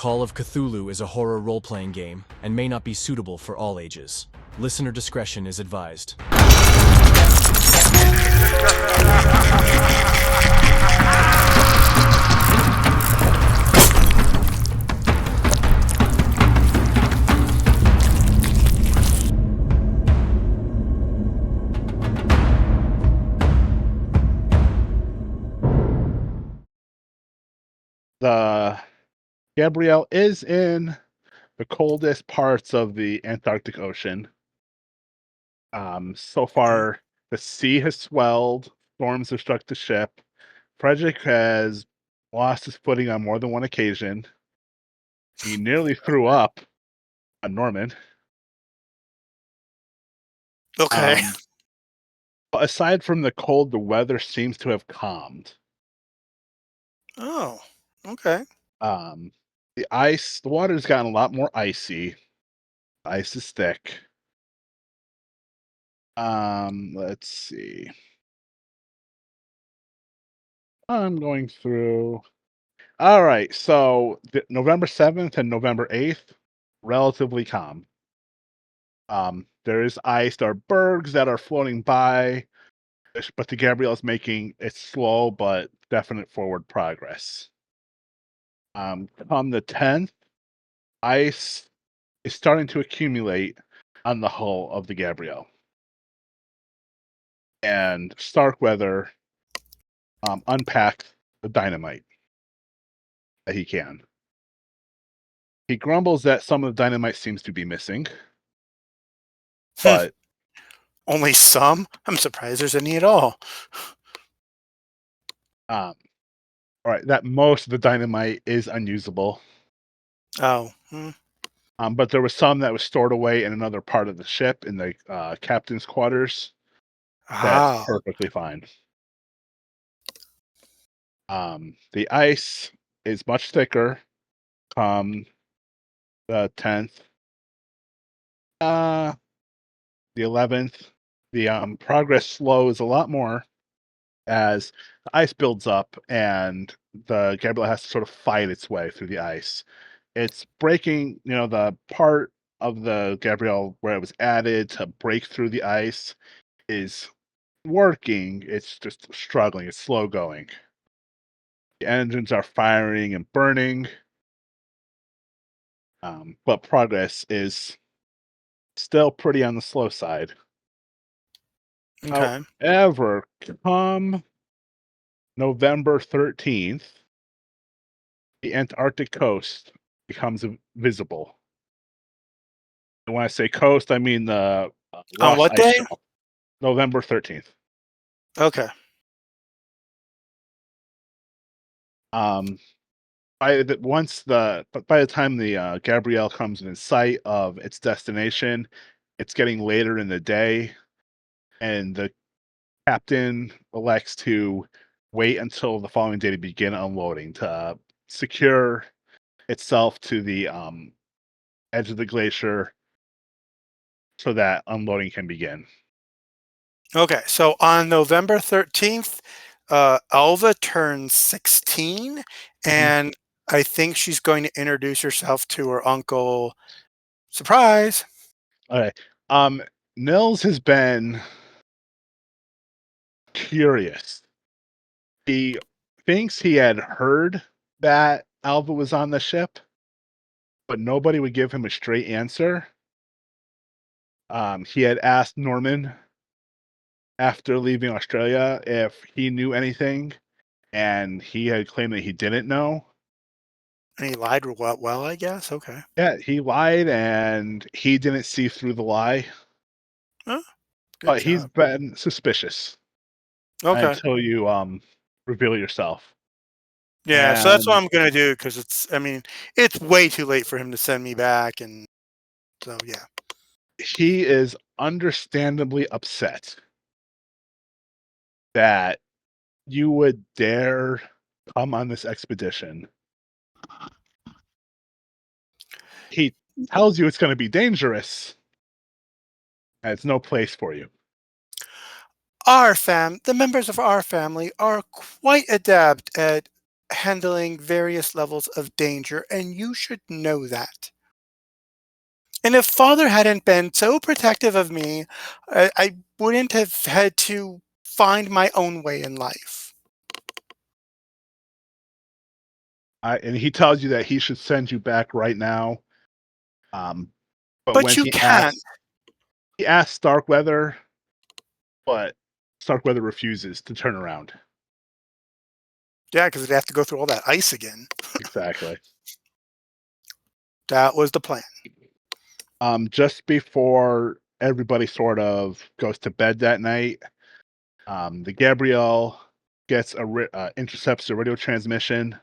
Call of Cthulhu is a horror role-playing game and may not be suitable for all ages. Listener discretion is advised. The Gabrielle is in the coldest parts of the Antarctic Ocean. So far, the sea has swelled, storms have struck the ship. Frederick has lost his footing on more than one occasion. He nearly threw up on Norman. Okay. But aside from the cold, the weather seems to have calmed. Oh, okay. The water's gotten a lot more icy. The ice is thick. Let's see. I'm going through. All right, so November 7th and November 8th, relatively calm. There is ice. There are bergs that are floating by, but the Gabrielle is making it slow but definite forward progress. On the 10th, ice is starting to accumulate on the hull of the Gabrielle. And Starkweather unpacks the dynamite that he can. He grumbles that some of the dynamite seems to be missing. But only some? I'm surprised there's any at all. All right, that most of the dynamite is unusable. Oh. But there was some that was stored away in another part of the ship in the captain's quarters. That's perfectly fine. The ice is much thicker come the 10th. The 11th, the progress slows a lot more as the ice builds up and the Gabrielle has to sort of fight its way through the ice. It's breaking, the part of the Gabrielle where it was added to break through the ice is working. It's just struggling. It's slow going. The engines are firing and burning. But progress is still pretty on the slow side. Okay. However, come November 13th, the Antarctic coast becomes visible. And when I say coast, I mean the on what day? November 13th. Okay. By the time the Gabrielle comes in sight of its destination, it's getting later in the day, and the captain elects to wait until the following day to begin unloading to secure itself to the edge of the glacier so that unloading can begin. Okay, so on November 13th, Alva turns 16, and I think she's going to introduce herself to her uncle. Surprise! Okay. Nils has been curious. He thinks he had heard that Alva was on the ship, but nobody would give him a straight answer. He had asked Norman after leaving Australia if he knew anything, and he had claimed that he didn't know. And he lied well, I guess. Okay. Yeah, he lied, and he didn't see through the lie. Huh? But he's been suspicious until you reveal yourself. Yeah, so that's what I'm gonna do because it's way too late for him to send me back, and so yeah. He is understandably upset that you would dare come on this expedition. He tells you it's going to be dangerous, and it's no place for you. The members of our family are quite adept at handling various levels of danger, and you should know that. And if Father hadn't been so protective of me, I wouldn't have had to find my own way in life. And he tells you that he should send you back right now. But But when you can't. he asks Starkweather, but Starkweather refuses to turn around. Yeah, because they'd have to go through all that ice again. Exactly. That was the plan. Just before everybody sort of goes to bed that night, the Gabrielle gets intercepts a radio transmission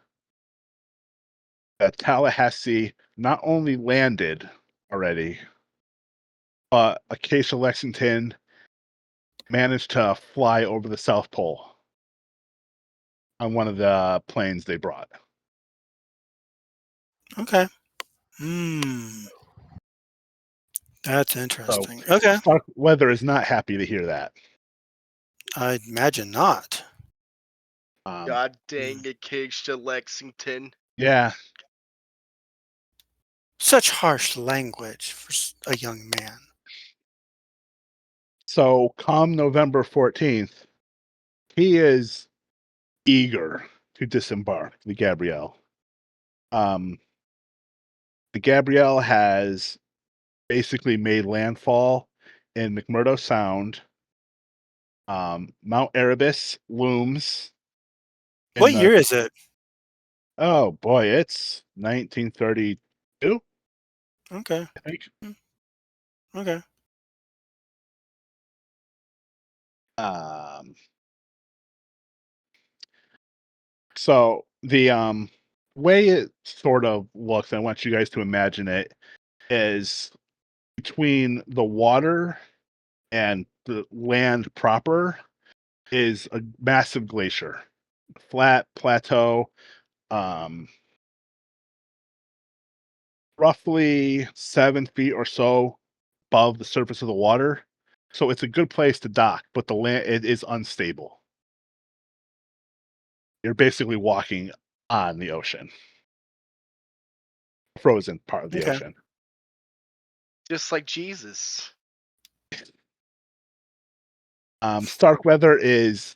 that Tallahassee not only landed already, but Acacia Lexington managed to fly over the South Pole on one of the planes they brought. Okay. That's interesting. Okay. Starkweather is not happy to hear that. I'd imagine not. God dang it, Acacia Lexington. Yeah. Such harsh language for a young man. So come November 14th, he is eager to disembark the Gabrielle. The Gabrielle has basically made landfall in McMurdo Sound. Mount Erebus looms. What year is it? Oh boy, it's 1932. Okay. I think. Okay. So the way it sort of looks, I want you guys to imagine it, is between the water and the land proper is a massive glacier, flat plateau, roughly 7 feet or so above the surface of the water. So it's a good place to dock, but the land it is unstable. You're basically walking on the ocean, frozen part of the ocean. Just like Jesus. Starkweather is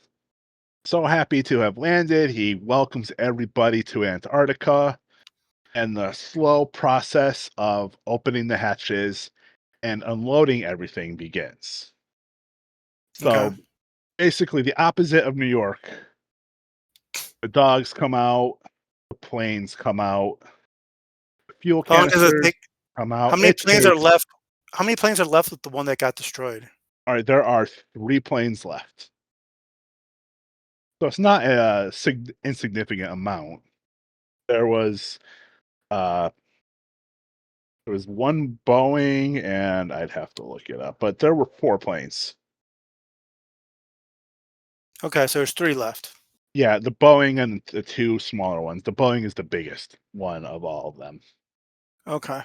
so happy to have landed. He welcomes everybody to Antarctica, and the slow process of opening the hatches and unloading everything begins. So basically, the opposite of New York. The dogs come out, the planes come out, the fuel canisters come out. How many planes are left? How many planes are left with the one that got destroyed? All right, there are 3 planes left. So it's not a insignificant amount. There was one Boeing, and I'd have to look it up, but there were 4 planes. Okay, so there's 3 left. Yeah, the Boeing and the 2 smaller ones. The Boeing is the biggest one of all of them. Okay.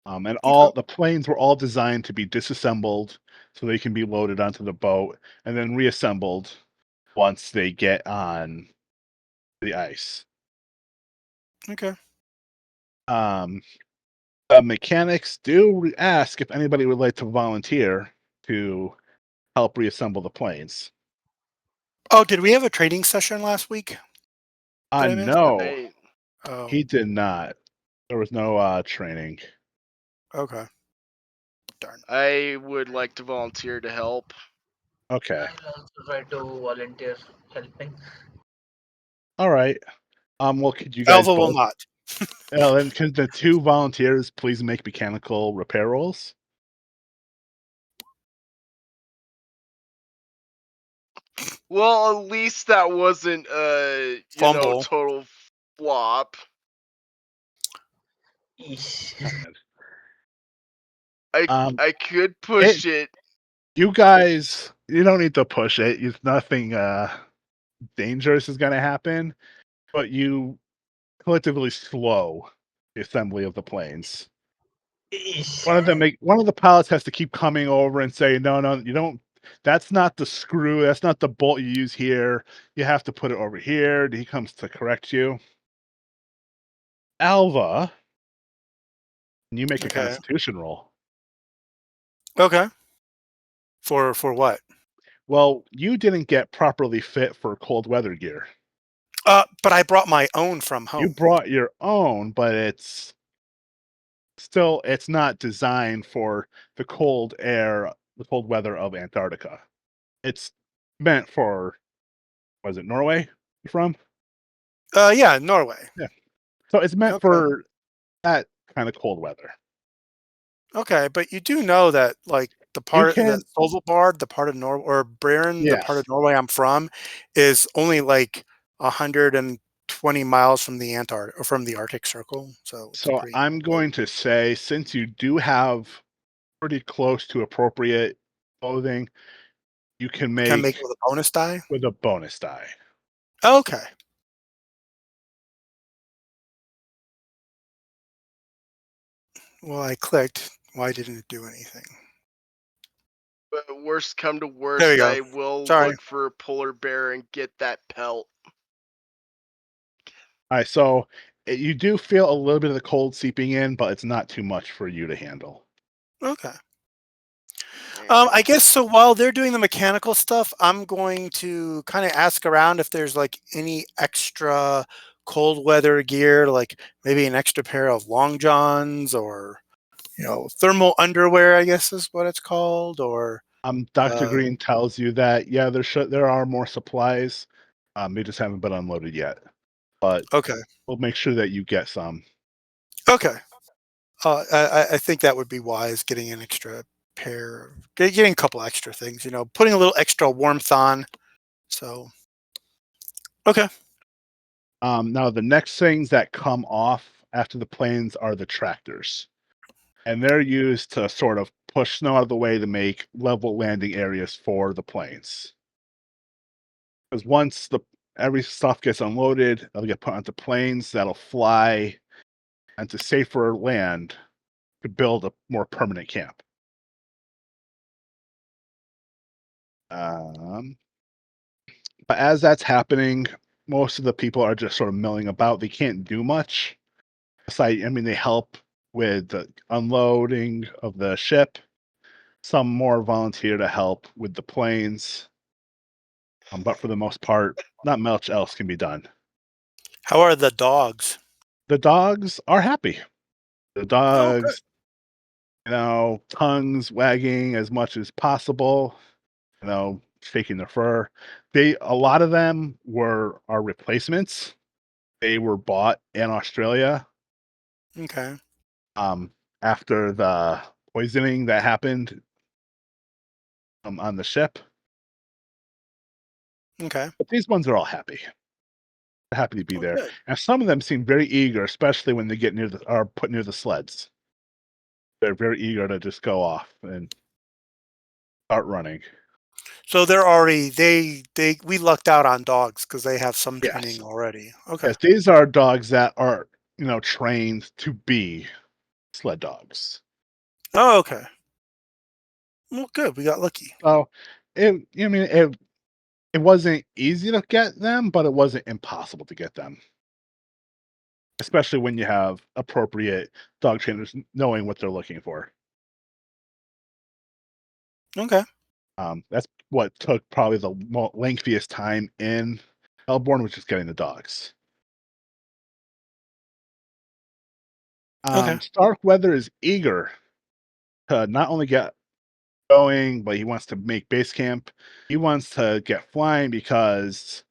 And all the planes were all designed to be disassembled so they can be loaded onto the boat and then reassembled once they get on the ice. Okay. The mechanics do ask if anybody would like to volunteer to help reassemble the planes. Oh, did we have a training session last week? No, Oh. he did not. There was no training. Okay. Darn. I would like to volunteer to help. Okay. I'll also try to volunteer helping. All right. Well, could you guys Alva will not. Then can the 2 volunteers please make mechanical repair rolls? Well, at least that wasn't total flop. I could push it. You guys, you don't need to push it. Nothing dangerous is going to happen, but you collectively slow the assembly of the planes. One of the pilots has to keep coming over and say, no, you don't that's not the screw. That's not the bolt you use here. You have to put it over here. He comes to correct you. Alva, you make a Okay. Constitution roll. Okay. For what? Well, you didn't get properly fit for cold weather gear. But I brought my own from home. You brought your own, but it's not designed for the cold weather of Antarctica. It's meant for, was it Norway you're from? Yeah, Norway. Yeah. So it's meant for that kind of cold weather. Okay, but you do know that, like, the part can- that Svalbard, the part of Norway, or Breren, the part of Yes. Norway I'm from, is only like 120 miles from the Antarctic or from the Arctic Circle. So I'm going to say, since you do have pretty close to appropriate clothing, you can make it with a bonus die. with a bonus die. Okay. Well, I clicked. Why didn't it do anything? But worst come to There worst, you go. I will Sorry. look for a polar bear and get that pelt. All right, so you do feel a little bit of the cold seeping in, but it's not too much for you to handle. Okay. I guess so. While they're doing the mechanical stuff, I'm going to kind of ask around if there's like any extra cold weather gear, like maybe an extra pair of long johns or, thermal underwear, I guess is what it's called. Or Dr. Green tells you that there are more supplies. They just haven't been unloaded yet. But okay, we'll make sure that you get some. okay. I think that would be wise. Getting an extra pair, getting a couple extra things. Putting a little extra warmth on. So, okay. Now the next things that come off after the planes are the tractors. And they're used to sort of push snow out of the way to make level landing areas for the planes. Because once every stuff gets unloaded, they'll get put onto planes that'll fly into safer land to build a more permanent camp. But as that's happening, most of the people are just sort of milling about. They can't do much. They help with the unloading of the ship. Some more volunteer to help with the planes. But for the most part, not much else can be done. How are the dogs? The dogs are happy. The dogs, good. tongues wagging as much as possible, shaking their fur. A lot of them are replacements. They were bought in Australia. Okay. After the poisoning that happened on the ship. Okay. But these ones are all happy. They're happy to be there. Good. And some of them seem very eager, especially when they get are put near the sleds. They're very eager to just go off and start running. So they're already we lucked out on dogs because they have some training already. Okay. Yes, these are dogs that are trained to be sled dogs. Oh, okay. Well, good. We got lucky. So it wasn't easy to get them, but it wasn't impossible to get them. Especially when you have appropriate dog trainers knowing what they're looking for. Okay. That's what took probably the lengthiest time in Melbourne, was just getting the dogs. Okay. Starkweather is eager to not only get going, but he wants to make base camp. He wants to get flying because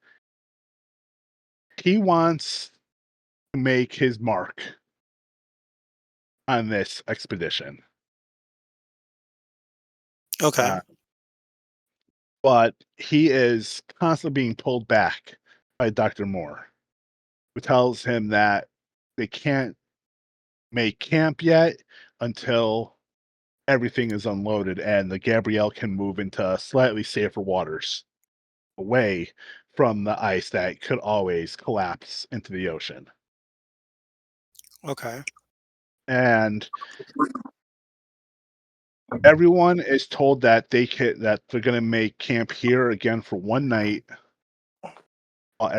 he wants to make his mark on this expedition. Okay. But he is constantly being pulled back by Dr. Moore, who tells him that they can't make camp yet until everything is unloaded and the Gabrielle can move into slightly safer waters away from the ice that could always collapse into the ocean. Okay. And Everyone is told that they're going to make camp here again for one night while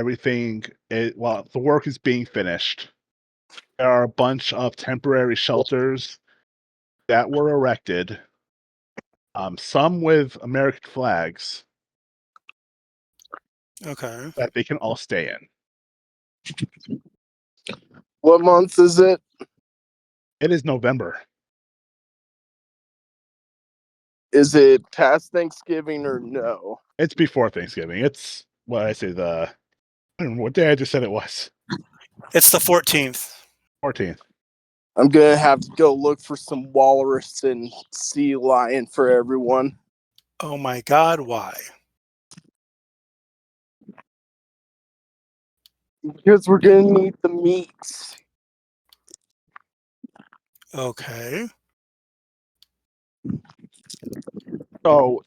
while the work is being finished. There are a bunch of temporary shelters that were erected, some with American flags Okay. that they can all stay in. What month is it? It is November. Is it past Thanksgiving or no? It's before Thanksgiving. It's what I say I don't remember what day I just said it was. It's the 14th. 14th. I'm gonna have to go look for some walrus and sea lion for everyone. Oh my God, why? Because we're gonna need the meats. Okay. So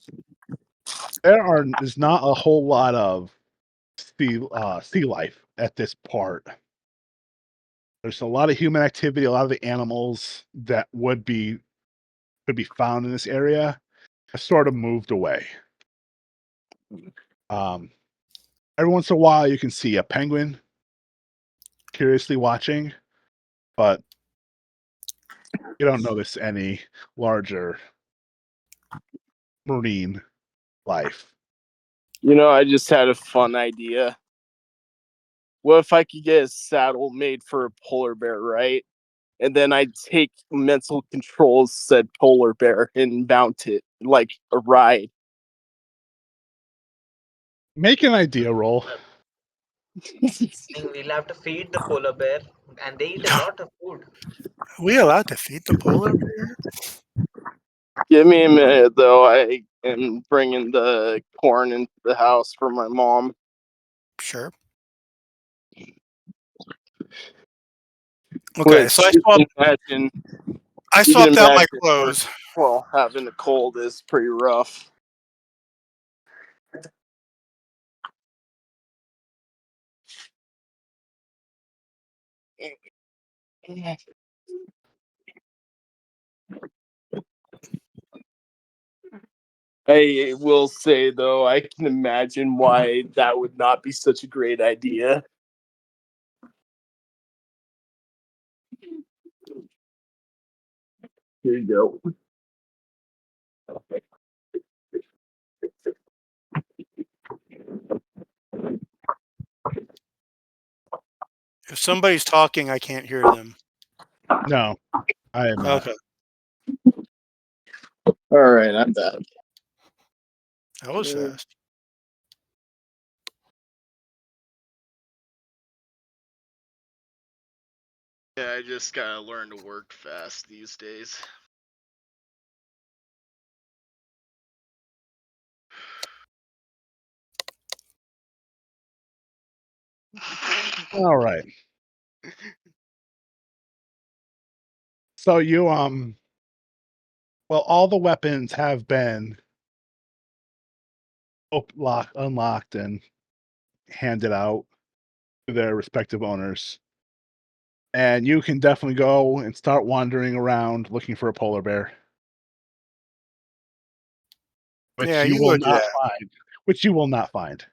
there's not a whole lot of sea life at this part. There's a lot of human activity. A lot of the animals that could be found in this area have sort of moved away. Every once in a while, you can see a penguin curiously watching, but you don't notice any larger marine life. You know, I just had a fun idea. What if I could get a saddle made for a polar bear, right? And then I'd take mental control of said polar bear and mount it like a ride. Make an idea roll. I think we'll have to feed the polar bear, and they eat a lot of food. Are we allowed to feed the polar bear? Give me a minute, though. I am bringing the corn into the house for my mom. Sure. Okay, so I swapped out my clothes. Well, having a cold is pretty rough. I will say, though, I can imagine why that would not be such a great idea. Here you go. If somebody's talking, I can't hear them. No, I am not. Okay. All right, I'm back. That was fast. Yeah, I just gotta learn to work fast these days. All right. So you well, all the weapons have been unlocked and handed out to their respective owners. And you can definitely go and start wandering around looking for a polar bear. Which Yeah, you you will go do not that. find. Which you will not find.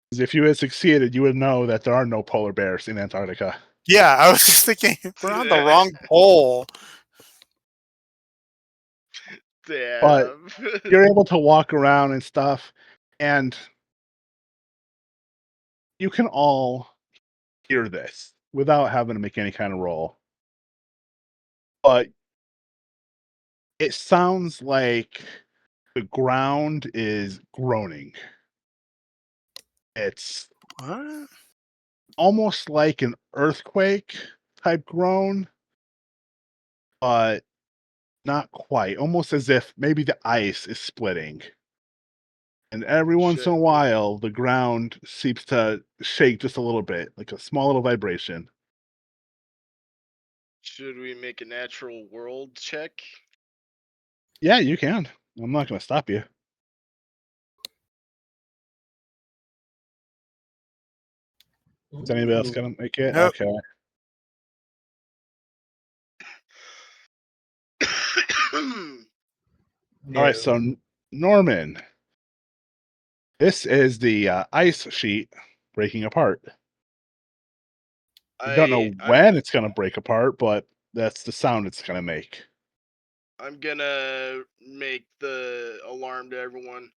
Because if you had succeeded, you would know that there are no polar bears in Antarctica. Yeah, I was just thinking we're on the wrong pole. Damn. But you're able to walk around and stuff, and you can all hear this without having to make any kind of roll. But it sounds like the ground is groaning. It's What? almost like an earthquake type groan, but not quite. Almost as if maybe the ice is splitting. And every once in a while, the ground seems to shake just a little bit, like a small little vibration. Should we make a natural world check? Yeah, you can. I'm not going to stop you. Is anybody else going to make it? Nope. Okay. All right, so No. Norman, this is the ice sheet breaking apart. We don't know when it's going to break apart, but that's the sound it's going to make. I'm gonna make the alarm to everyone.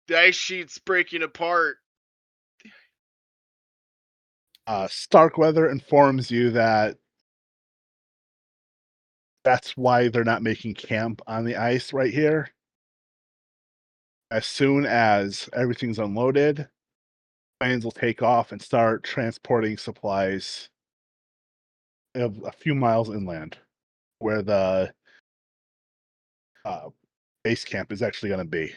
The ice sheet's breaking apart. Starkweather informs you that that's why they're not making camp on the ice right here. As soon as everything's unloaded, planes will take off and start transporting supplies of a few miles inland, where the base camp is actually going to be.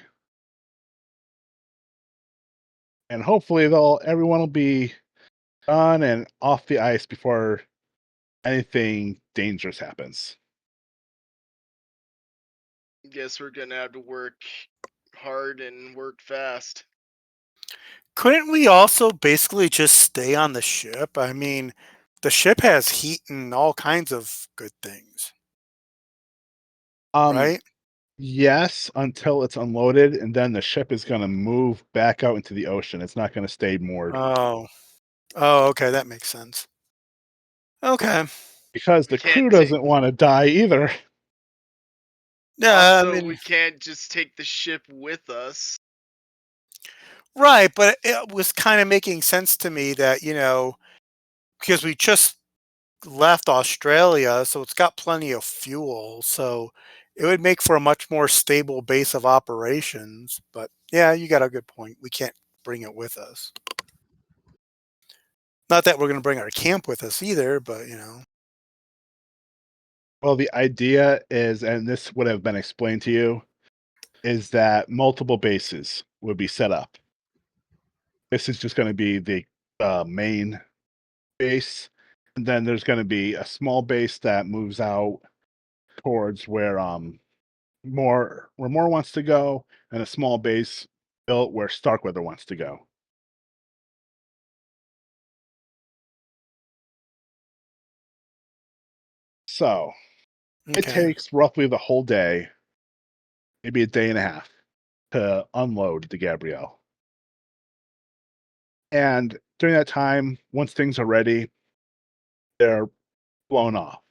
And hopefully everyone will be done and off the ice before anything dangerous happens. Guess we're gonna have to work hard and work fast. Couldn't we also basically just stay on the ship? I mean, the ship has heat and all kinds of good things, right? Yes, until it's unloaded, and then the ship is going to move back out into the ocean. It's not going to stay moored. Oh, okay, that makes sense. Okay. Because the We crew can't take- doesn't want to die either. Yeah, Also, I mean, we can't just take the ship with us. right, but it was kind of making sense to me that, because we just left Australia, so it's got plenty of fuel, so it would make for a much more stable base of operations. But yeah, you got a good point. We can't bring it with us. Not that we're going to bring our camp with us either, but Well, the idea is, and this would have been explained to you, is that multiple bases would be set up. This is just going to be the main base, and then there's going to be a small base that moves out towards where more wants to go, and a small base built where Starkweather wants to go. So it okay. takes roughly the whole day, maybe a day and a half, to unload the Gabrielle. And during that time, once things are ready, they're flown off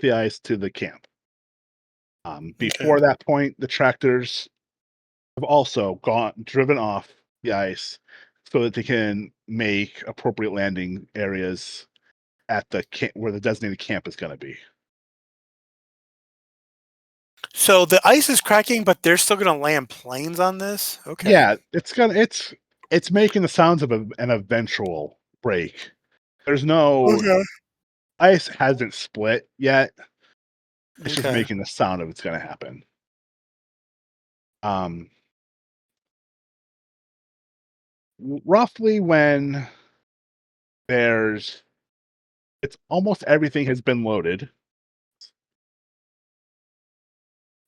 the ice to the camp. Before that point, the tractors have also driven off the ice so that they can make appropriate landing areas at the camp where the designated camp is going to be. So the ice is cracking, but they're still going to land planes on this? Okay. Yeah, it's making the sounds of an eventual break. There's no ice hasn't split yet. It's just making the sound of it's going to happen. Roughly when it's almost everything has been loaded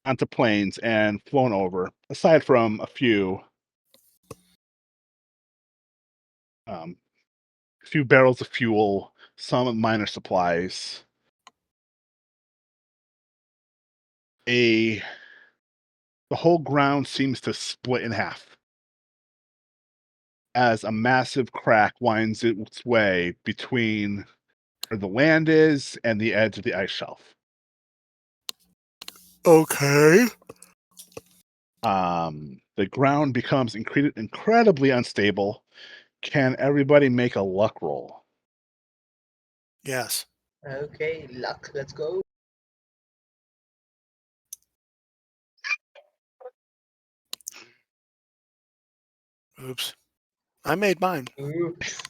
onto planes and flown over, aside from a few barrels of fuel, some minor supplies. The whole ground seems to split in half as a massive crack winds its way between where the land is and the edge of the ice shelf. Okay. The ground becomes incredibly unstable. Can everybody make a luck roll? Yes. Okay, luck. Let's go. Oops. I made mine. Oops.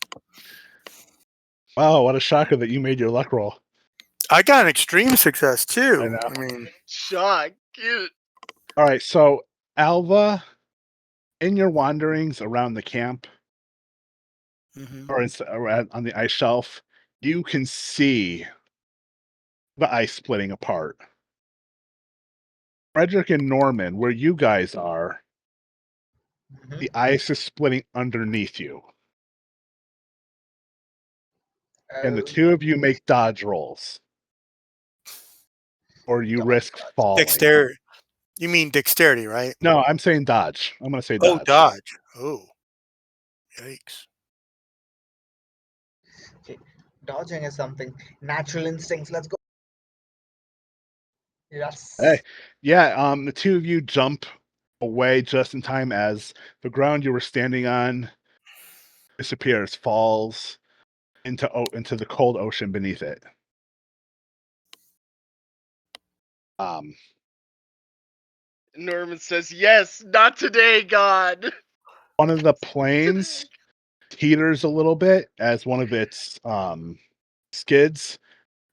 Wow, what a shocker that you made your luck roll. I got an extreme success too. I know. I mean, Shock. Cute. All right, so Alva, in your wanderings around the camp or on the ice shelf, you can see the ice splitting apart. Frederick and Norman, where you guys are, the ice is splitting underneath you. And the two of you make dodge rolls. or you Dodge, risk dodge. falling. Dexterity. You mean dexterity, right? No, I'm saying dodge. I'm going to say Oh, dodge. dodge. Oh, yikes. Okay. Dodging is something. Natural instincts. Let's go. Yes. Hey, yeah. The two of you jump away just in time as the ground you were standing on disappears, falls into the cold ocean beneath it. Norman says, "Yes, not today, God." One of the planes teeters a little bit as one of its skids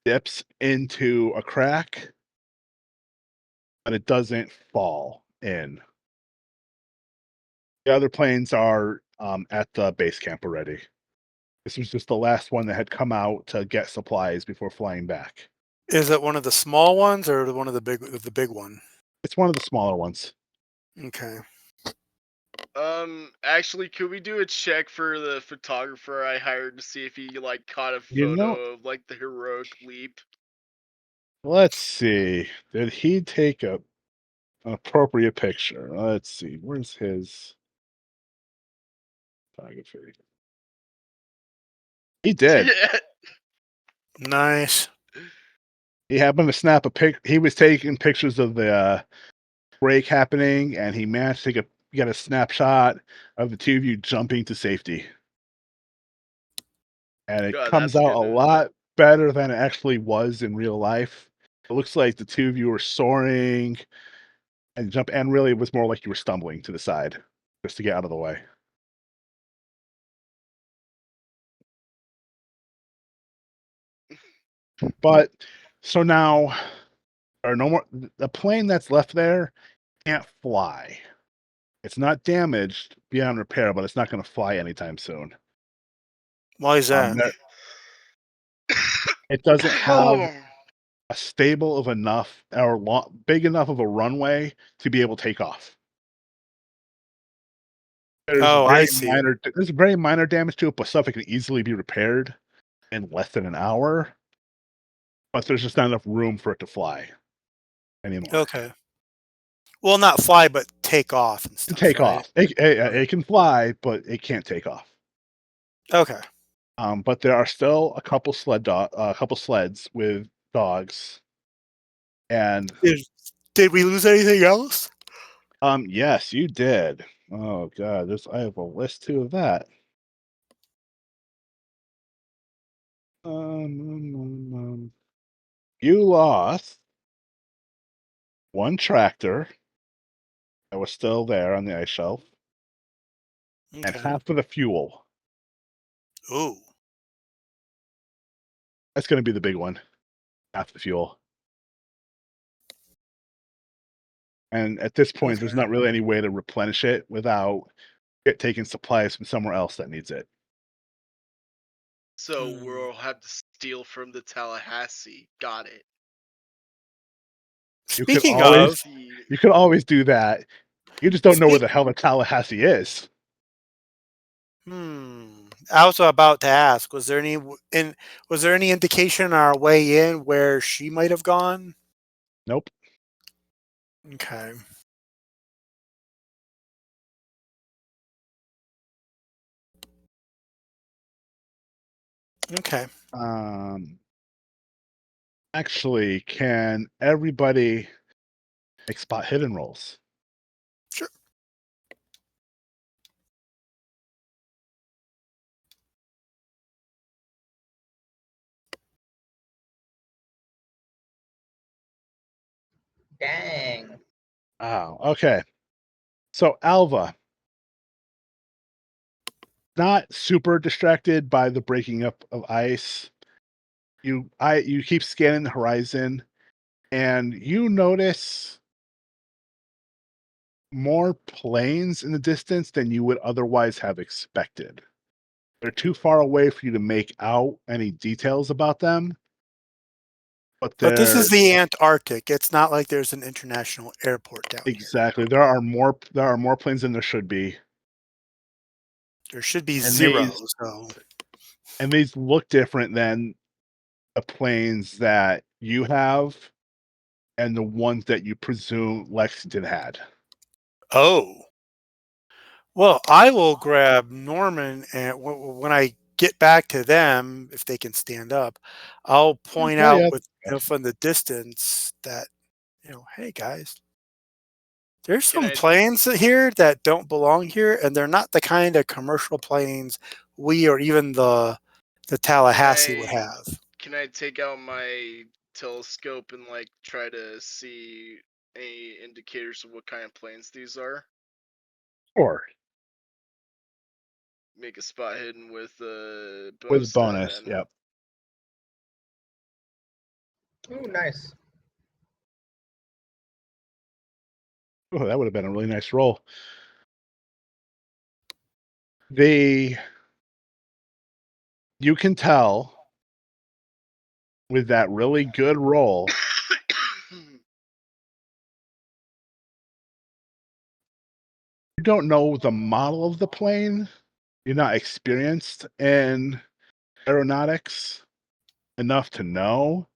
dips into a crack, but it doesn't fall in. The other planes are at the base camp already. This was just the last one that had come out to get supplies before flying back. Is it one of the small ones or one of the big one? It's one of the smaller ones. Okay. Actually, could we do a check for the photographer I hired to see if he like caught a You photo know- of like the heroic leap? Let's see. Did he take an appropriate picture? Let's see. Where's his photography? He did. Yeah. Nice. He happened to snap a pic. He was taking pictures of the break happening, and he managed to get a snapshot of the two of you jumping to safety. And it God, comes that's out a good. lot better than it actually was in real life. It looks like the two of you were soaring and jump, and really it was more like you were stumbling to the side just to get out of the way. But so now there are no more. The plane that's left there can't fly. It's not damaged beyond repair, but it's not going to fly anytime soon. Why is that? It doesn't have Oh, a stable of enough or big enough of a runway to be able to take off. There's I see. There's very minor damage to it, but stuff that can easily be repaired in less than an hour. But there's just not enough room for it to fly anymore. Okay. Well, not fly, but take off and To stuff. take right? off. It can fly, but it can't take off. Okay. But there are still a couple sleds with dogs. And Did we lose anything else? yes, you did. Oh god, I have a list too of that. You lost one tractor that was still there on the ice shelf, and Okay. half of the fuel. Ooh. That's going to be the big one. Half the fuel. And at this point, there's Okay. not really any way to replenish it without taking supplies from somewhere else that needs it. so we'll have to steal from the Tallahassee. Got it. Speaking of, You could always do that. You just don't know where the hell the Tallahassee is. I was about to ask: was there any indication on our way in where she might have gone? Nope. Okay. Okay. Actually, can everybody make spot hidden rolls? Sure. Dang. Oh, okay. So Alva, not super distracted by the breaking up of ice. You keep scanning the horizon, and you notice more planes in the distance than you would otherwise have expected. They're too far away for you to make out any details about them. But this is the Antarctic. It's not like there's an international airport down here. Exactly. There are more planes than there should be. There should be zero. And these look different than the planes that you have and the ones that you presume Lexington had. Oh. Well, I will grab Norman, and when I get back to them, if they can stand up, I'll point Oh, out yeah. with from the distance that, hey guys, there's some planes here that don't belong here, and they're not the kind of commercial planes we or even the Tallahassee would have. Can I take out my telescope and like try to see any indicators of what kind of planes these are? Sure. Make a spot hidden with With bonus, then. yep. Oh, nice. Oh, that would have been a really nice roll. You can tell with that really good roll, you don't know the model of the plane. You're not experienced in aeronautics enough to know,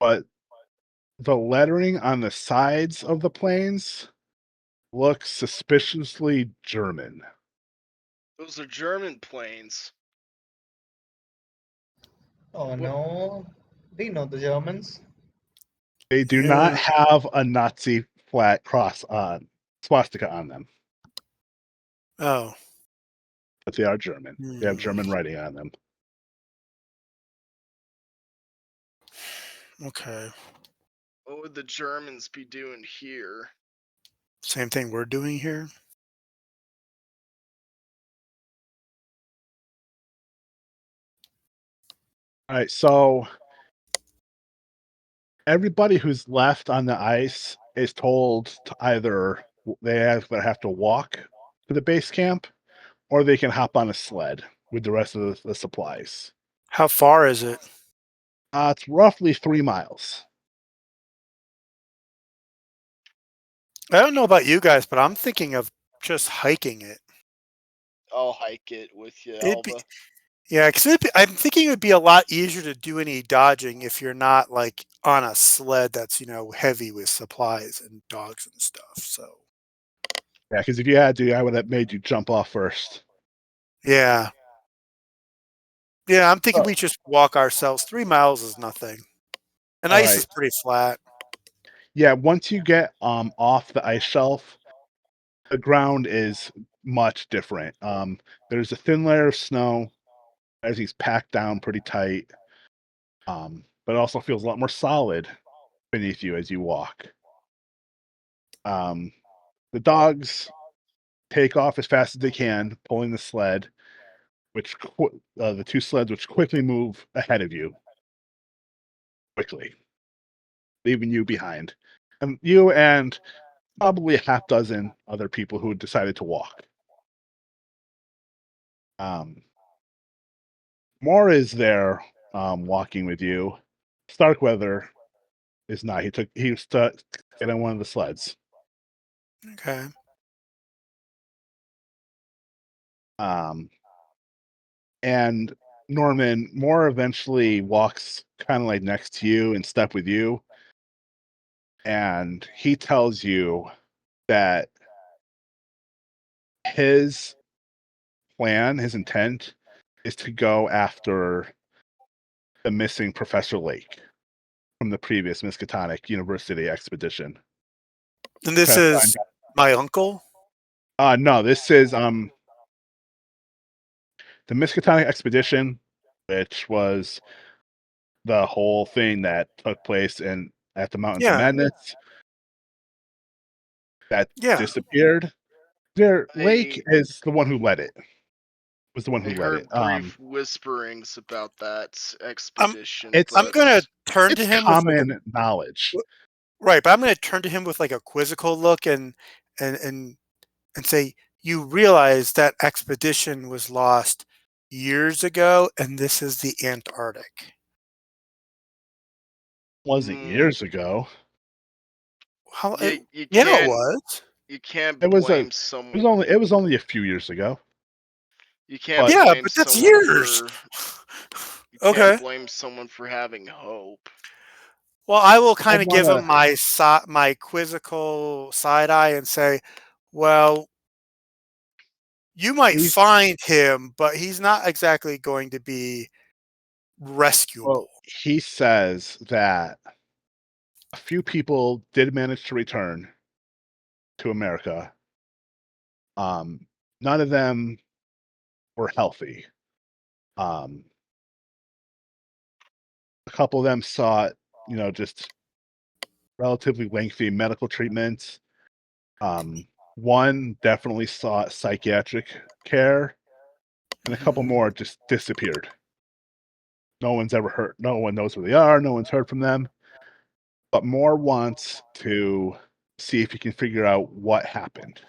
but the lettering on the sides of the planes looks suspiciously German. Those are German planes. Oh no, we know the Germans. They do not have a Nazi flat cross swastika on them. Oh. But they are German. They have German writing on them. Okay. What would the Germans be doing here? Same thing we're doing here. All right, so everybody who's left on the ice is told to either they have to walk to the base camp, or they can hop on a sled with the rest of the supplies. How far is it? It's roughly 3 miles. I don't know about you guys, but I'm thinking of just hiking it. I'll hike it with you, Alva. Yeah, because I'm thinking it would be a lot easier to do any dodging if you're not like on a sled that's heavy with supplies and dogs and stuff. So Yeah, because if you had to, I would have made you jump off first. yeah, I'm thinking we just walk ourselves. 3 miles is nothing, and ice is pretty flat. Yeah, once you get off the ice shelf, the ground is much different. There's a thin layer of snow as he's packed down pretty tight, but it also feels a lot more solid beneath you as you walk. The dogs take off as fast as they can, pulling the sled, the 2 sleds which quickly move ahead of you, leaving you behind, and you and probably a half dozen other people who decided to walk. Moore is there, walking with you. Starkweather is not. He was stuck in one of the sleds. Okay. And Norman, Moore eventually walks kind of like next to you and step with you, and he tells you that his plan, his intent, is to go after the missing Professor Lake from the previous Miskatonic University expedition. And this is my uncle? No, this is the Miskatonic expedition, which was the whole thing that took place at the Mountains of Madness that disappeared. Lake is the one who led it. Was the one who led it. Brief whisperings about that expedition. I'm going to turn to him common with knowledge. Right, but I'm going to turn to him with like a quizzical look and say, you realize that expedition was lost years ago, and this is the Antarctic. Wasn't years ago. How? You it can't, was. You can't It was blame someone. It was only a few years ago. You can't. But that's years. You can't blame someone for having hope. Well, I will kind of give wanna- him my quizzical side eye and say, well, you might He's- find him, but he's not exactly going to be rescuable. Well, he says that a few people did manage to return to America. None of them were healthy. A couple of them sought, just relatively lengthy medical treatments. One definitely sought psychiatric care, and a couple more just disappeared. No one's ever heard. No one knows where they are. No one's heard from them. But Moore wants to see if he can figure out what happened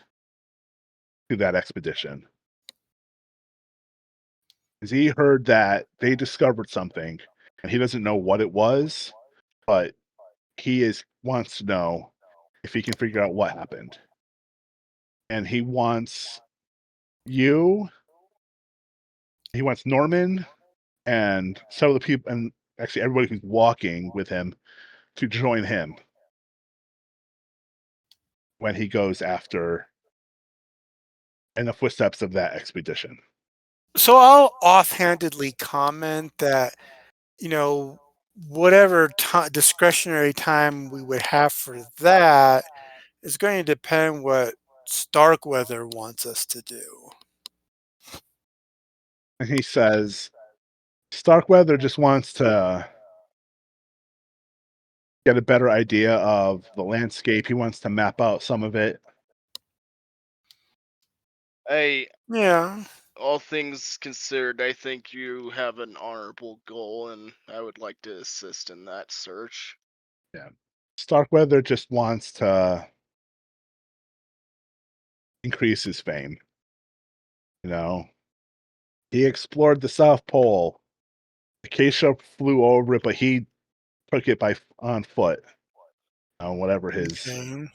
to that expedition. Because he heard that they discovered something, and he doesn't know what it was, but he wants to know if he can figure out what happened. And he wants you. He wants Norman and some of the people, and actually everybody who's walking with him, to join him when he goes after in the footsteps of that expedition. So I'll offhandedly comment that, whatever discretionary time we would have for that is going to depend what Starkweather wants us to do. And he says Starkweather just wants to get a better idea of the landscape. He wants to map out some of it. Yeah. All things considered, I think you have an honorable goal, and I would like to assist in that search. Yeah. Starkweather just wants to increase his fame. He explored the South Pole. Acacia flew over it, but he took it on foot. Whatever his Okay.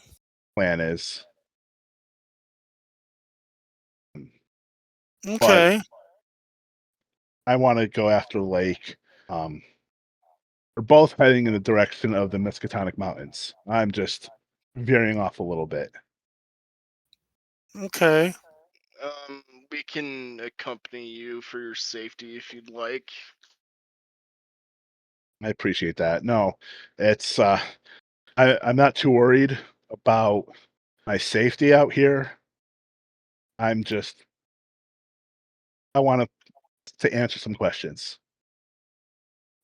plan is. Okay. I want to go after the lake. We're both heading in the direction of the Miskatonic Mountains. I'm just veering off a little bit. Okay. We can accompany you for your safety if you'd like. I appreciate that. No, it's I'm not too worried about my safety out here. I want to answer some questions.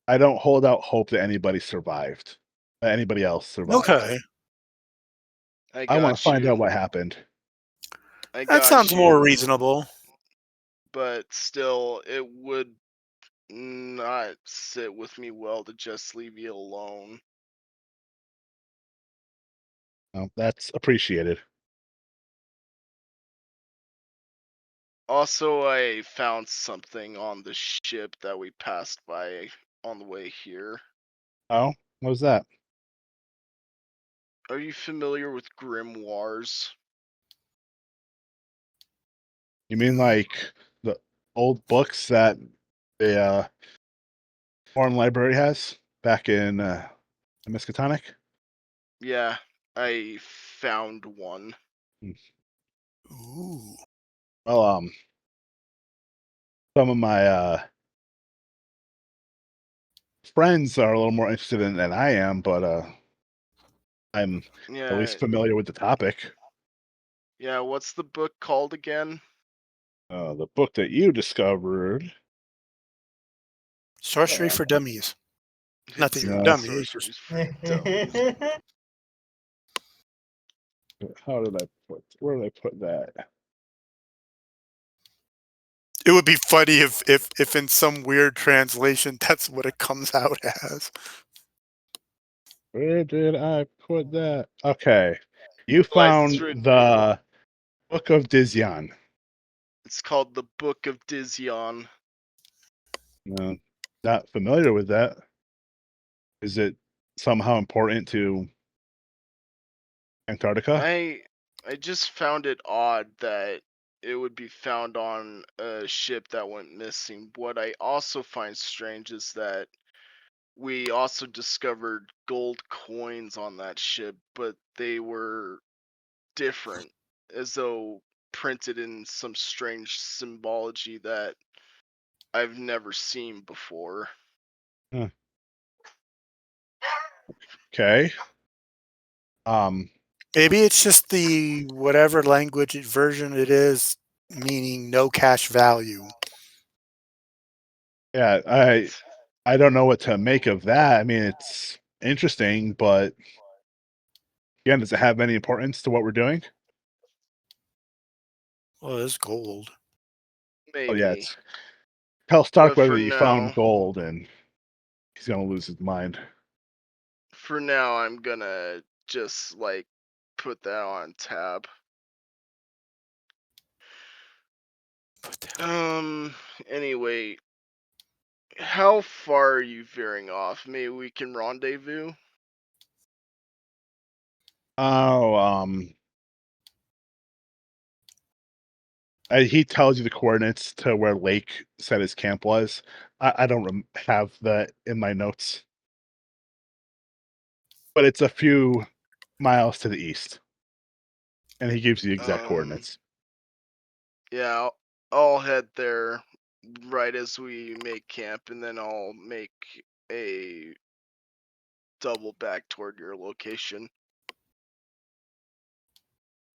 I don't hold out hope that anybody else survived. Okay. I want to find out what happened. That sounds more reasonable. But still, it would not sit with me well to just leave you alone. Well, that's appreciated. Also, I found something on the ship that we passed by on the way here. Oh, what was that? Are you familiar with grimoires? You mean like the old books that the foreign library has back in Miskatonic? Yeah, I found one. Ooh. Well, some of my friends are a little more interested in than I am, but I'm at least familiar with the topic. Yeah, what's the book called again? The book that you discovered. Sorcery for Dummies. Not that you're a dummy. It's just... Where did I put that? It would be funny if in some weird translation that's what it comes out as. Where did I put that? Okay. You found the Book of Dizyon. It's called the Book of Dizyon. Not familiar with that. Is it somehow important to Antarctica? I just found it odd that it would be found on a ship that went missing. What I also find strange is that we also discovered gold coins on that ship, but they were different, as though printed in some strange symbology that I've never seen before. Okay. Maybe it's just the whatever language version it is, meaning no cash value. Yeah, I don't know what to make of that. I mean, it's interesting, but again, does it have any importance to what we're doing? Well, it's gold. Maybe. Oh yeah, tell Starkweather for you now- found gold, and he's gonna lose his mind. For now, I'm gonna just like put that on tab. Anyway, how far are you veering off? Maybe we can rendezvous. Oh, he tells you the coordinates to where Lake said his camp was. I don't have that in my notes, but it's a few miles to the east, and he gives you exact coordinates. Yeah, I'll head there right as we make camp, and then I'll make a double back toward your location.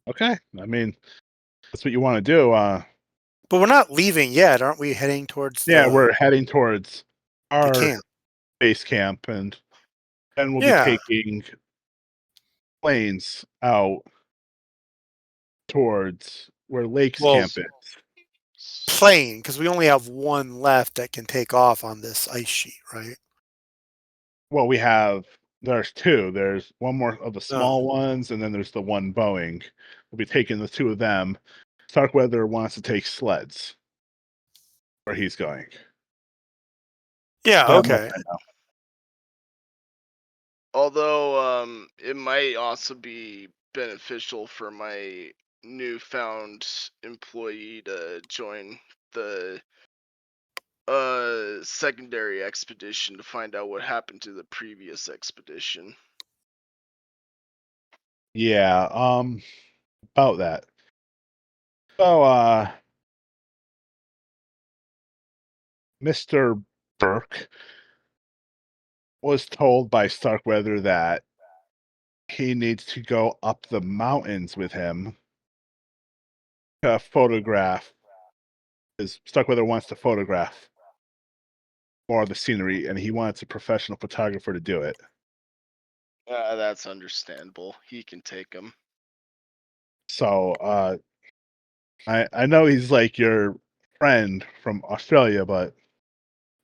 Okay, I mean that's what you want to do. But we're not leaving yet, aren't we? Heading towards Yeah, we're heading towards the our camp. base camp, and then we'll Yeah. be taking planes out towards where Lake's Well, camp is. Plane, because we only have one left that can take off on this ice sheet, right? Well, there's two. There's one more of the small ones, and then there's the one Boeing. We'll be taking the two of them. Starkweather wants to take sleds where he's going. Yeah, That much okay. I know. Although, it might also be beneficial for my newfound employee to join the secondary expedition to find out what happened to the previous expedition. Yeah, about that. So, Mr. Burke was told by Starkweather that he needs to go up the mountains with him to photograph, because Starkweather wants to photograph more of the scenery, and he wants a professional photographer to do it. That's understandable. He can take him. So, I know he's like your friend from Australia, but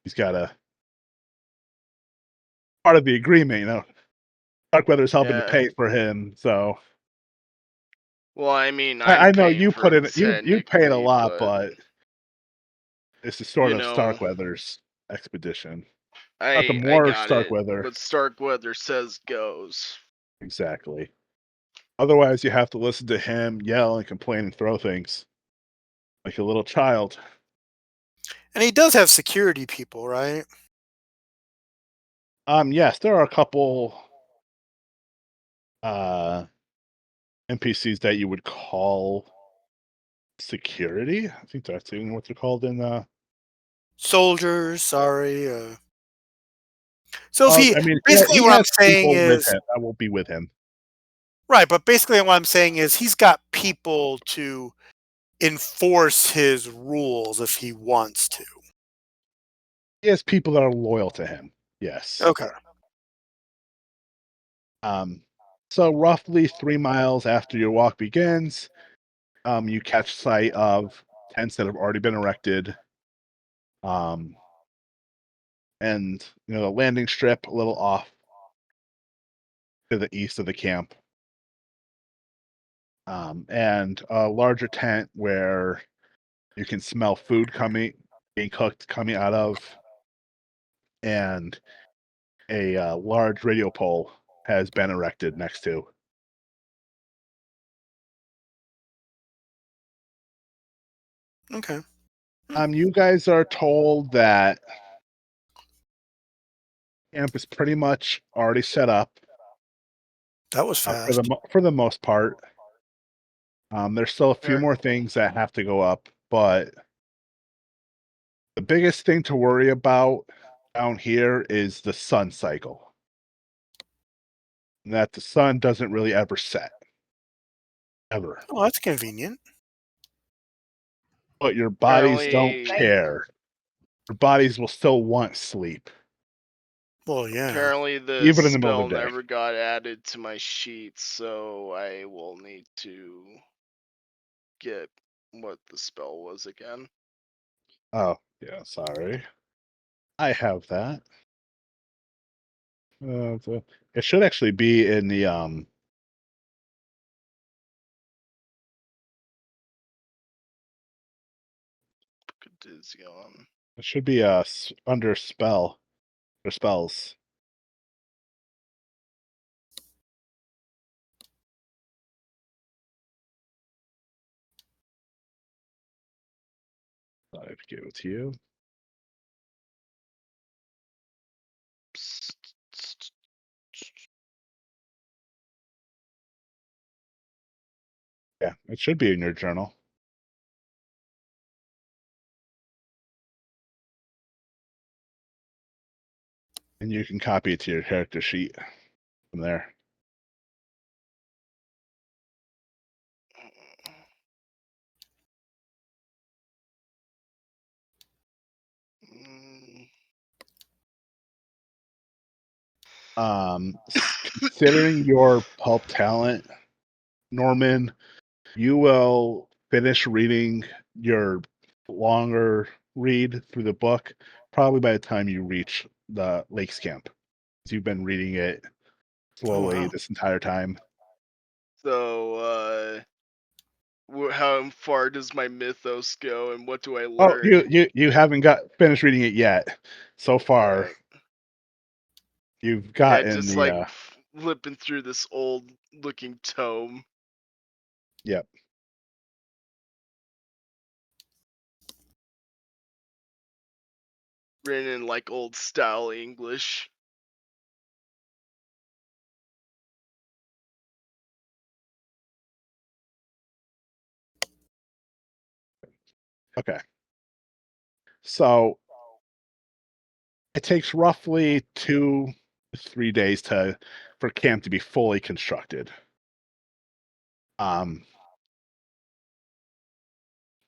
he's got a part of the agreement, you know. Starkweather's helping to pay for him, so. Well, I mean, I I'm know paying you for put it in you paid a technically, lot, but this is sort you of know, Starkweather's expedition. Not the I more got it. Starkweather. What Starkweather says goes. Exactly. Otherwise, you have to listen to him yell and complain and throw things like a little child. And he does have security people, right? Yes, there are a couple NPCs that you would call security. I think that's even what they're called in Soldiers, sorry. So if he, I mean, basically he what I'm has saying people with is, him that will be with him. right, but basically what I'm saying is he's got people to enforce his rules if he wants to. He has people that are loyal to him. Yes. Okay. So roughly 3 miles after your walk begins, you catch sight of tents that have already been erected. And the landing strip a little off to the east of the camp. And a larger tent where you can smell food being cooked coming out of, and a large radio pole has been erected next to. Okay. You guys are told that Camp is pretty much already set up That was fast. for the most part. There's still a few Sure. more things that have to go up, but the biggest thing to worry about down here is the sun cycle. And that the sun doesn't really ever set. Ever. Oh, that's convenient. But your bodies don't Apparently- care. Your bodies will still want sleep. Well, yeah. Apparently the Even in the middle spell of the day. never got added to my sheet, so I will need to get what the spell was again. Oh, yeah, sorry. I have that. It should actually be in the Editorial. it should be under spell or spells. Thought I'd give it to you. Yeah, it should be in your journal. And you can copy it to your character sheet from there. Considering your pulp talent, Norman, you will finish reading your longer read through the book probably by the time you reach the Lakes Camp. You've been reading it slowly wow. this entire time. So, how far does my mythos go, and what do I Oh, learn? you haven't finished reading it yet. So far, Alright. you've gotten just the like flipping through this old looking tome. Yep. Written in like old style English. Okay. So it takes roughly 2 to 3 days for camp to be fully constructed. In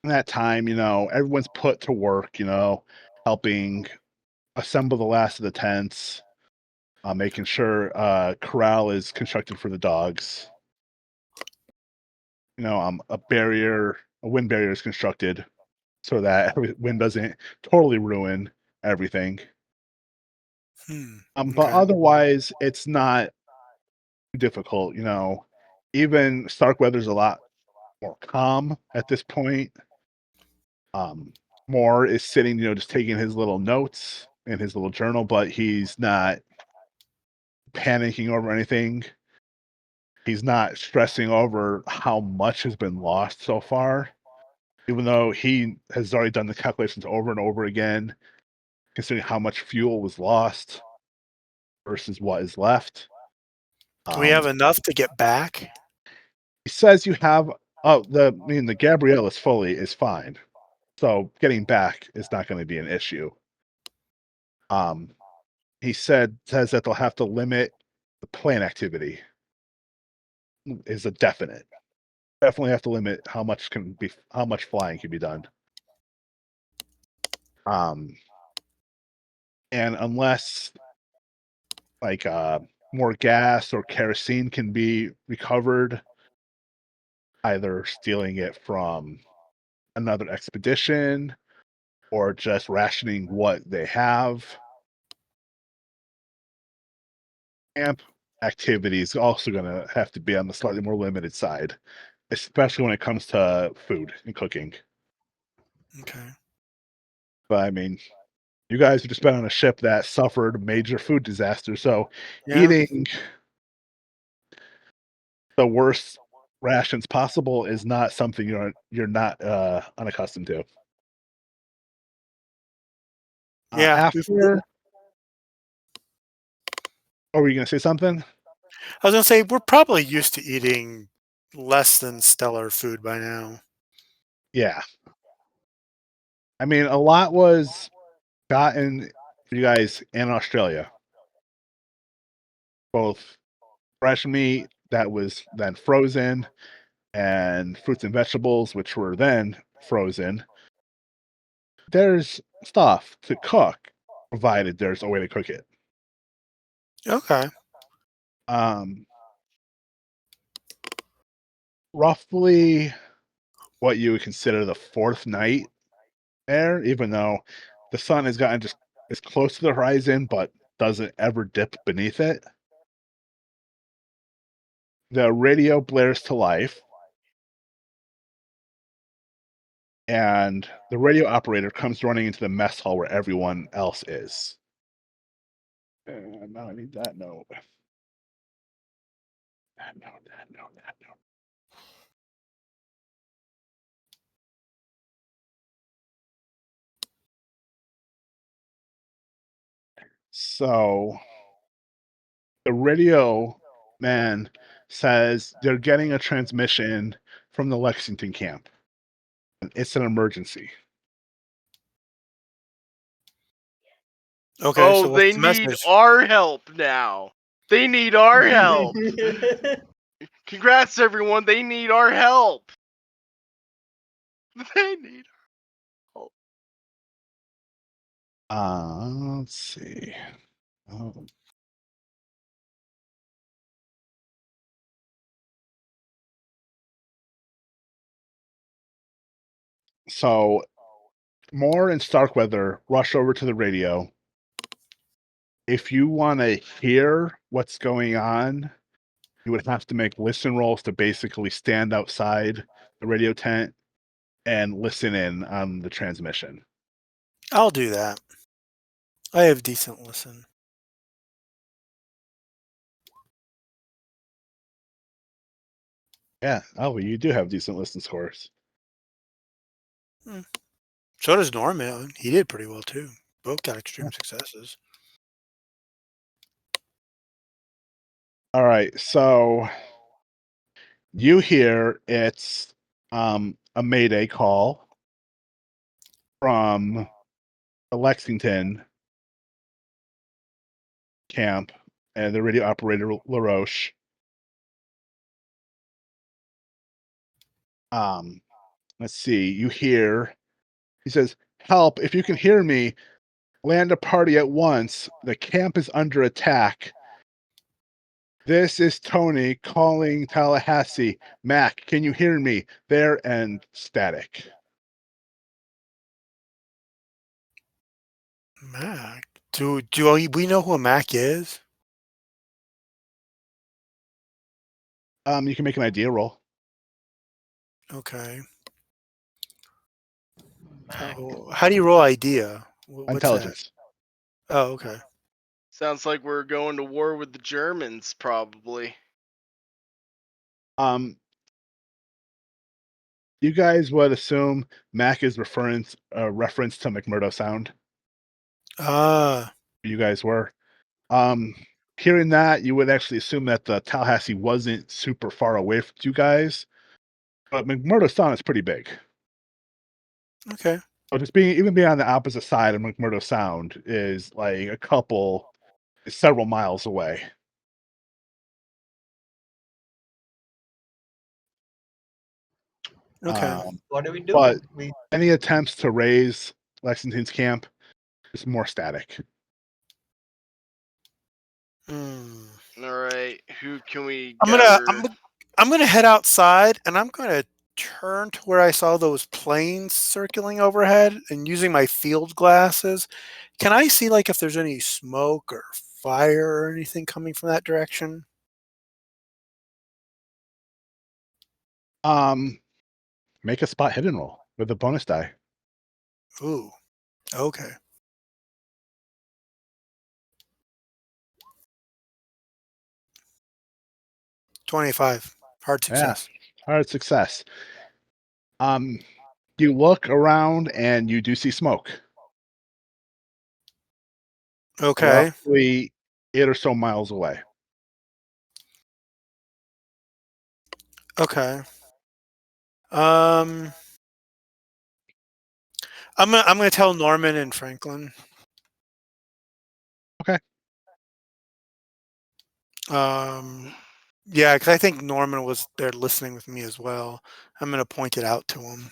that time, everyone's put to work, helping assemble the last of the tents, making sure corral is constructed for the dogs. A wind barrier is constructed so that wind doesn't totally ruin everything. But Okay. otherwise, it's not difficult. Even Starkweather's a lot more calm at this point. Moore is sitting, just taking his little notes in his little journal, but he's not panicking over anything. He's not stressing over how much has been lost so far, even though he has already done the calculations over and over again, considering how much fuel was lost versus what is left. Do we have enough to get back? He says you have the Gabrielle is fine. So getting back is not going to be an issue. He says that they'll have to limit the plane activity. Is a definite. Definitely have to limit how much flying can be done. And unless like more gas or kerosene can be recovered, either stealing it from another expedition or just rationing what they have. Camp activity is also going to have to be on the slightly more limited side, especially when it comes to food and cooking. Okay. But I mean, you guys have just been on a ship that suffered a major food disaster, so Yeah. eating the worst rations possible is not something you're not unaccustomed to. Yeah. After Oh, were you gonna say something? I was gonna say we're probably used to eating less than stellar food by now. Yeah. I mean, a lot was gotten for you guys in Australia. Both fresh meat that was then frozen and fruits and vegetables, which were then frozen. There's stuff to cook, provided there's a way to cook it. Okay. Um, roughly what you would consider the fourth night there, even though the sun has gotten just as close to the horizon, but doesn't ever dip beneath it. The radio blares to life, and the radio operator comes running into the mess hall where everyone else is. And now I need that note. That note, that note, that note. So the radio man says they're getting a transmission from the Lexington camp. It's an emergency. Okay. Oh, So what's they the need message? our help now. They need our help. Congrats, everyone. They need our help. They need. Let's see. Oh. So Moore and Starkweather rush over to the radio. If you want to hear what's going on, you would have to make listen rolls to basically stand outside the radio tent and listen in on the transmission. I'll do that. I have decent listen. Yeah, Alva, you do have decent listen scores. So does Norman. He did pretty well too. Both got extreme successes. All right, so you hear it's a mayday call from the Lexington camp and the radio operator LaRoche. Let's see. You hear he says, "Help! If you can hear me, land a party at once. The camp is under attack. This is Tony calling Tallahassee. Mac, can you hear me? There and static." Mac. Do we know who a Mac is? You can make an idea roll. Okay. How do you roll idea? What's Intelligence. that? Oh, okay. Sounds like we're going to war with the Germans, probably. You guys would assume Mac is reference to McMurdo Sound. Ah. You guys were. Hearing that, you would actually assume that the Tallahassee wasn't super far away from you guys, but McMurdo Sound is pretty big. Okay. So just being on the opposite side of McMurdo Sound is like several miles away. Okay. What do we do? But any attempts to raise Lexington's camp is more static. All right, who can we? I'm gonna head outside, and I'm gonna turn to where I saw those planes circling overhead, and using my field glasses, can I see like if there's any smoke or fire or anything coming from that direction? Make a spot hidden roll with a bonus die. Ooh. Okay. $25. Hard success. Hard success. You look around and you do see smoke. Okay. Roughly 8 or so miles away. Okay. I'm gonna tell Norman and Franklin. Okay. Yeah, because I think Norman was there listening with me as well. I'm gonna point it out to him.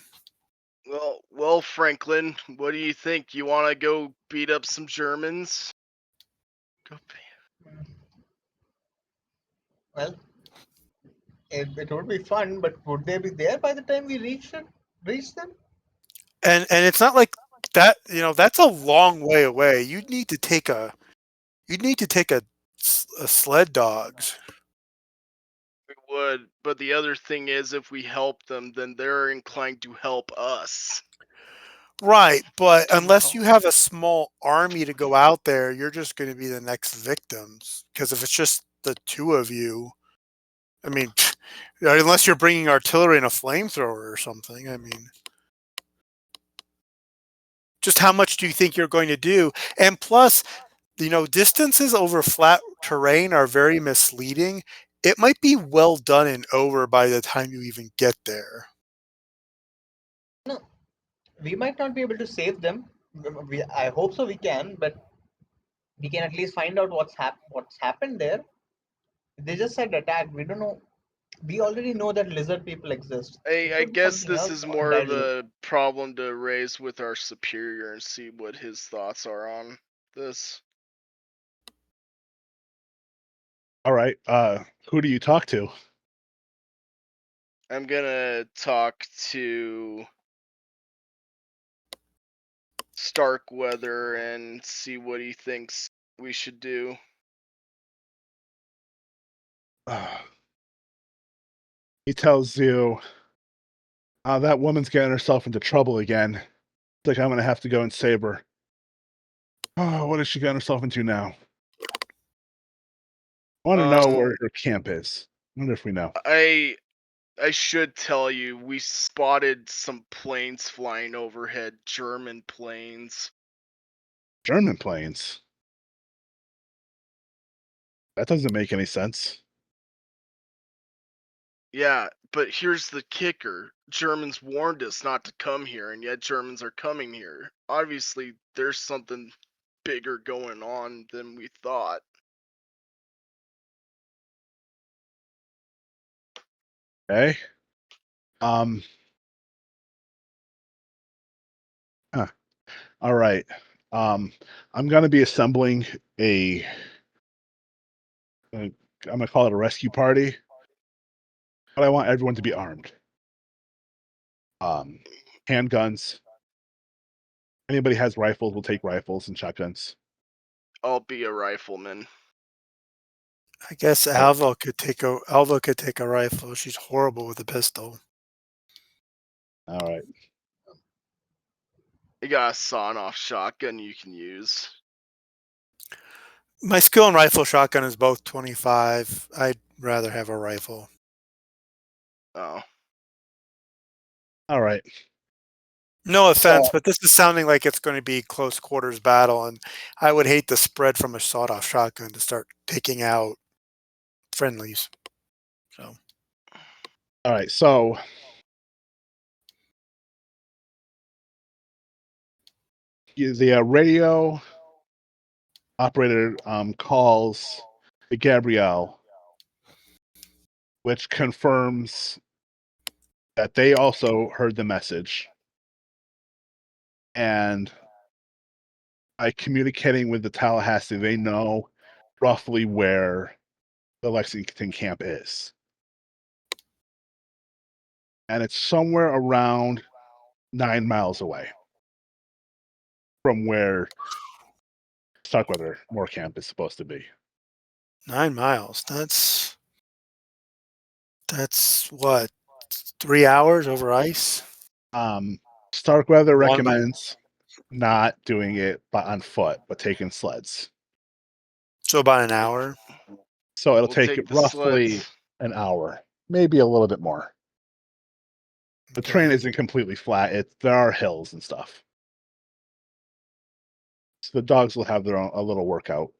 Well, Franklin, what do you think? You want to go beat up some Germans? Well, it would be fun, but would they be there by the time we reach them? And it's not like that. That's a long way away. You'd need to take a sled dogs. We would, but the other thing is, if we help them, then they're inclined to help us. Right, but unless you have a small army to go out there, you're just going to be the next victims. Because if it's just the two of you, I mean, unless you're bringing artillery and a flamethrower or something, I mean, just how much do you think you're going to do? And plus, distances over flat terrain are very misleading. It might be well done and over by the time you even get there. No, we might not be able to save them. I hope so. We can, but we can at least find out what's happened there. They just said attack. We don't know. We already know that lizard people exist. I guess this is more of entirely. a problem to raise with our superior and see what his thoughts are on this. All right. Who do you talk to? I'm gonna talk to Starkweather and see what he thinks we should do. He tells you, that woman's getting herself into trouble again. It's like I'm going to have to go and save her. Oh, what is she getting herself into now? I want to know where her camp is. I wonder if we know. I should tell you, we spotted some planes flying overhead, German planes. German planes? That doesn't make any sense. Yeah, but here's the kicker. Germans warned us not to come here, and yet Germans are coming here. Obviously, there's something bigger going on than we thought. Okay. All right. I'm going to be assembling I'm going to call it a rescue party, but I want everyone to be armed. Handguns. Anybody has rifles will take rifles and shotguns. I'll be a rifleman. I guess Alva could take a rifle. She's horrible with a pistol. All right. I got a sawn-off shotgun you can use. My skill in rifle shotgun is both 25. I'd rather have a rifle. Oh. All right. No offense, but this is sounding like it's going to be close quarters battle, and I would hate the spread from a sawed-off shotgun to start taking out friendlies. So. All right. So the radio operator calls the Gabrielle, which confirms that they also heard the message. And by communicating with the Tallahassee, they know roughly where the Lexington camp is. And it's somewhere around 9 miles away from where Starkweather Moore Camp is supposed to be. 9 miles. That's what, 3 hours over ice? Starkweather recommends not doing it on foot, but taking sleds. So about an hour. So it'll take the roughly sleds. an hour, maybe a little bit more. The terrain isn't completely flat. There are hills and stuff. So the dogs will have their own a little workout.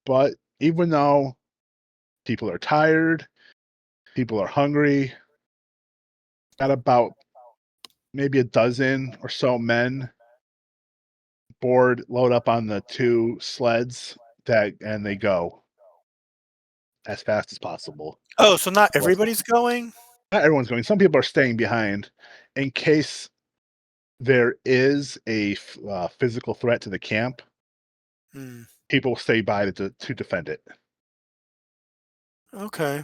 But even though people are tired, people are hungry, got about maybe a dozen or so men load up on the 2 sleds and they go as fast as possible. Oh, so not everybody's going? Not everyone's going. Some people are staying behind in case there is a physical threat to the camp. Hmm. People will stay by to defend it. Okay.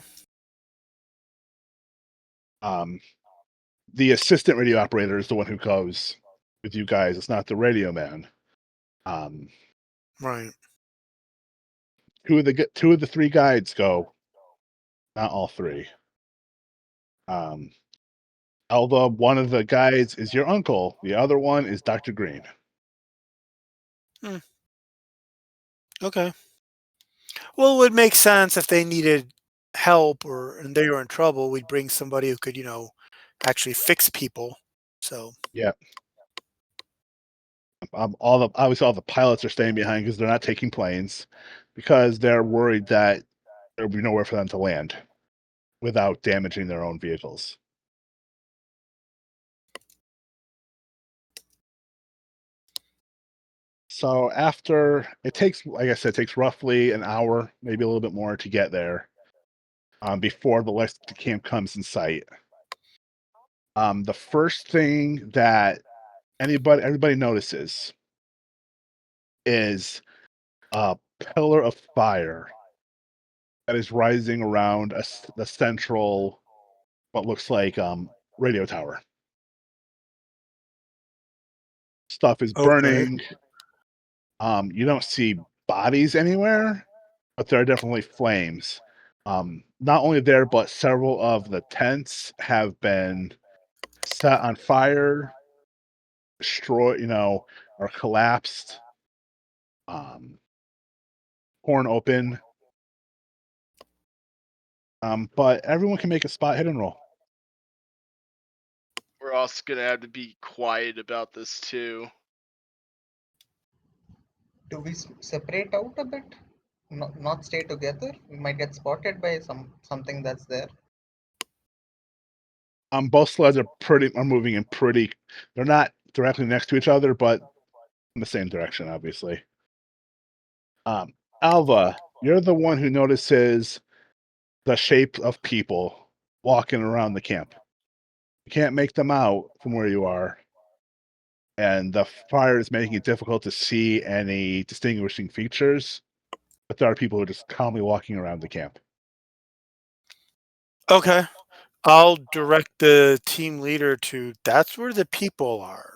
The assistant radio operator is the one who goes with you guys. It's not the radio man. Right. 2 of the 3 guides go, not all 3. Alva, one of the guides is your uncle. The other one is Dr. Green. Okay. Well, it would make sense if they needed help and they were in trouble, we'd bring somebody who could, actually fix people. So Yeah. Obviously all the pilots are staying behind because they're not taking planes because they're worried that there'll be nowhere for them to land without damaging their own vehicles. So after it takes, like I said, it takes roughly an hour, maybe a little bit more to get there before the rest of the camp comes in sight. The first thing that everybody notices is a pillar of fire that is rising around the central, what looks like radio tower. Stuff is okay. burning. You don't see bodies anywhere, but there are definitely flames. Not only there, but several of the tents have been set on fire, destroyed, or collapsed, torn open. But everyone can make a spot hidden roll. We're also gonna have to be quiet about this too. Do we separate out a bit? Not stay together? We might get spotted by something that's there. Both sleds are moving in pretty. They're not directly next to each other, but in the same direction, obviously. Alva, you're the one who notices the shape of people walking around the camp. You can't make them out from where you are, and the fire is making it difficult to see any distinguishing features. But there are people who are just calmly walking around the camp. Okay. I'll direct the team leader to that's where the people are.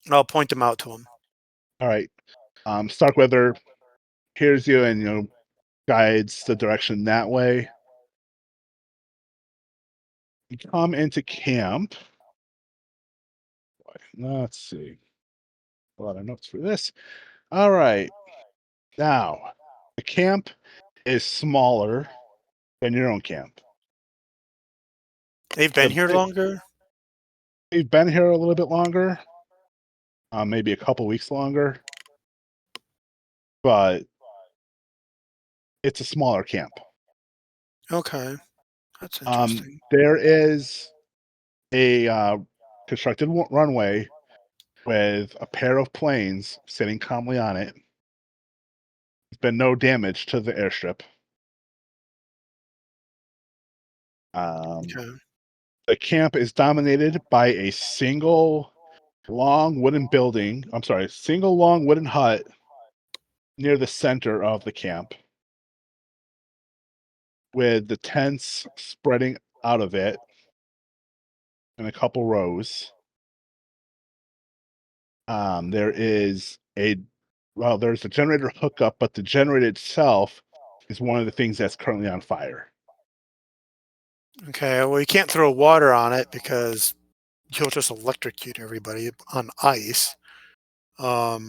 And I'll point them out to him. All right. Starkweather hears you and guides the direction that way. You come into camp. Let's see. A lot of notes for this. All right. Now, the camp is smaller than your own camp. They've been here longer? They've been here a little bit longer. Maybe a couple weeks longer. But it's a smaller camp. Okay. That's interesting. There is a constructed runway with a pair of planes sitting calmly on it. There's been no damage to the airstrip. Okay. The camp is dominated by a single long wooden hut near the center of the camp, with the tents spreading out of it in a couple rows. There's a generator hookup, but the generator itself is one of the things that's currently on fire. Okay. Well, you can't throw water on it because you'll just electrocute everybody on ice. I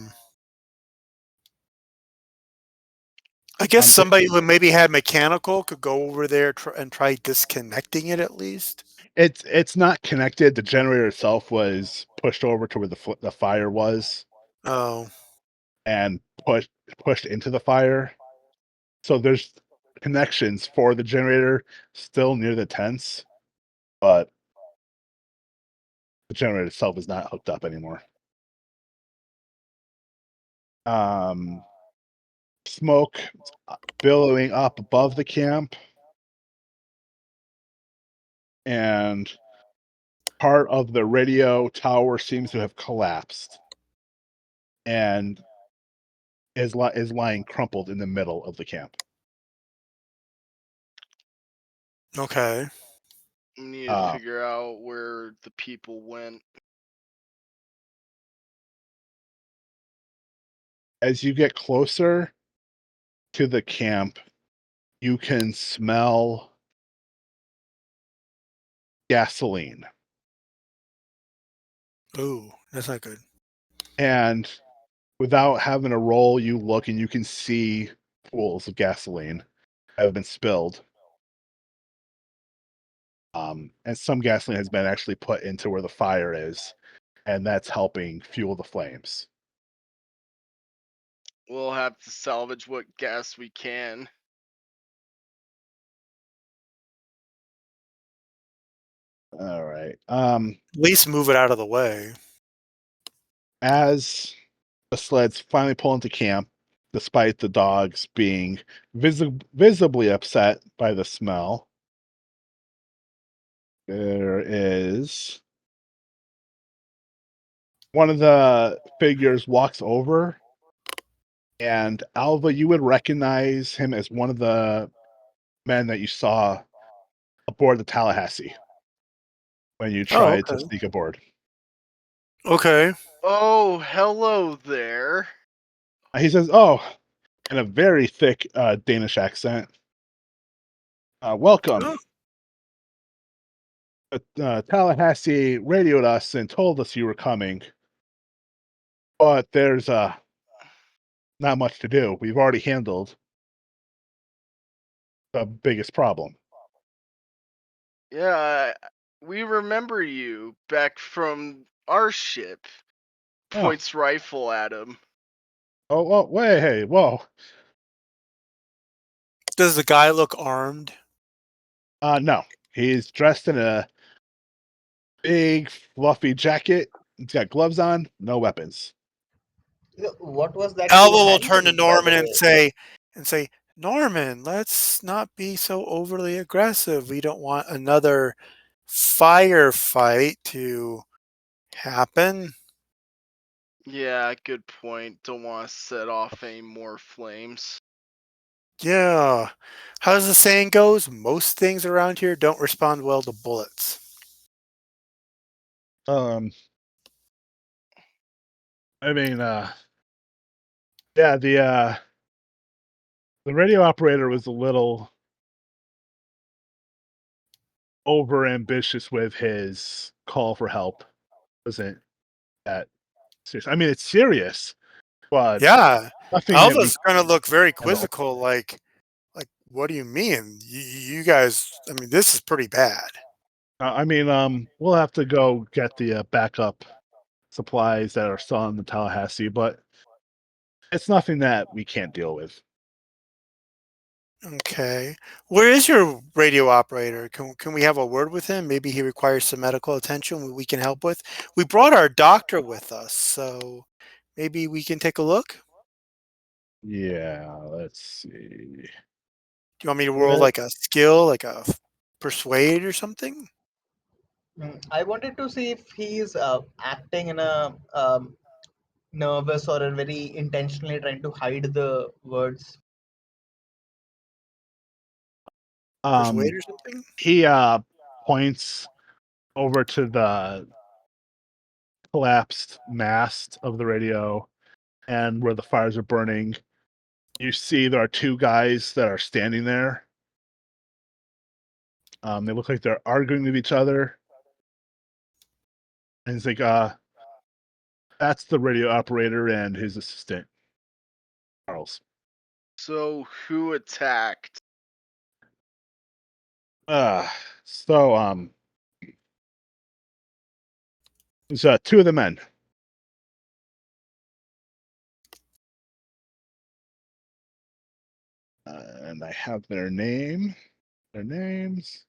guess somebody who maybe had mechanical could go over there and try disconnecting it at least. It's not connected. The generator itself was pushed over to where the fire was. Oh. and pushed into the fire. So there's connections for the generator still near the tents, but the generator itself is not hooked up anymore. Smoke billowing up above the camp, and part of the radio tower seems to have collapsed and is lying crumpled in the middle of the camp. Okay. We need to figure out where the people went. As you get closer to the camp, you can smell gasoline. Ooh, that's not good. And without having to roll, you look and you can see pools of gasoline that have been spilled. And some gasoline has been actually put into where the fire is, and that's helping fuel the flames. We'll have to salvage what gas we can. All right. At least move it out of the way. As the sleds finally pull into camp, despite the dogs being visibly upset by the smell, there is one of the figures walks over, and Alva, you would recognize him as one of the men that you saw aboard the Tallahassee when you tried to sneak aboard. Okay. Oh, hello there. He says, "Oh," in a very thick Danish accent. "Welcome. Tallahassee radioed us and told us you were coming, but there's not much to do. We've already handled the biggest problem." Yeah, we remember you back from our ship. Oh. Points rifle at him. Oh, well, wait, hey, whoa. Does the guy look armed? No. He's dressed in a big, fluffy jacket. He's got gloves on, no weapons. What was that? Alva will turn to two-handed, by Norman the and say, Norman, let's not be so overly aggressive. We don't want another firefight to happen. Yeah, good point. Don't want to set off any more flames. Yeah. How's the saying goes? Most things around here don't respond well to bullets. I mean, yeah, the radio operator was a little over ambitious with his call for help. Wasn't that serious? I mean, it's serious, but Yeah. nothing that we Alva's going to look very handle. quizzical, like, what do you mean? You guys, I mean, this is pretty bad. I mean, we'll have to go get the backup supplies that are still in the Tallahassee, but it's nothing that we can't deal with. Okay. Where is your radio operator? Can we have a word with him? Maybe he requires some medical attention we can help with. We brought our doctor with us, so maybe we can take a look. Yeah, let's see. Do you want me to roll like a skill, like a persuade or something? I wanted to see if he's acting in a nervous or a very intentionally trying to hide the words. Persuade or something? He points over to the collapsed mast of the radio and where the fires are burning. You see there are two guys that are standing there. They look like they're arguing with each other. And he's like, that's the radio operator and his assistant, Charles. So who attacked? So there's two of the men. and I have their name. Their names.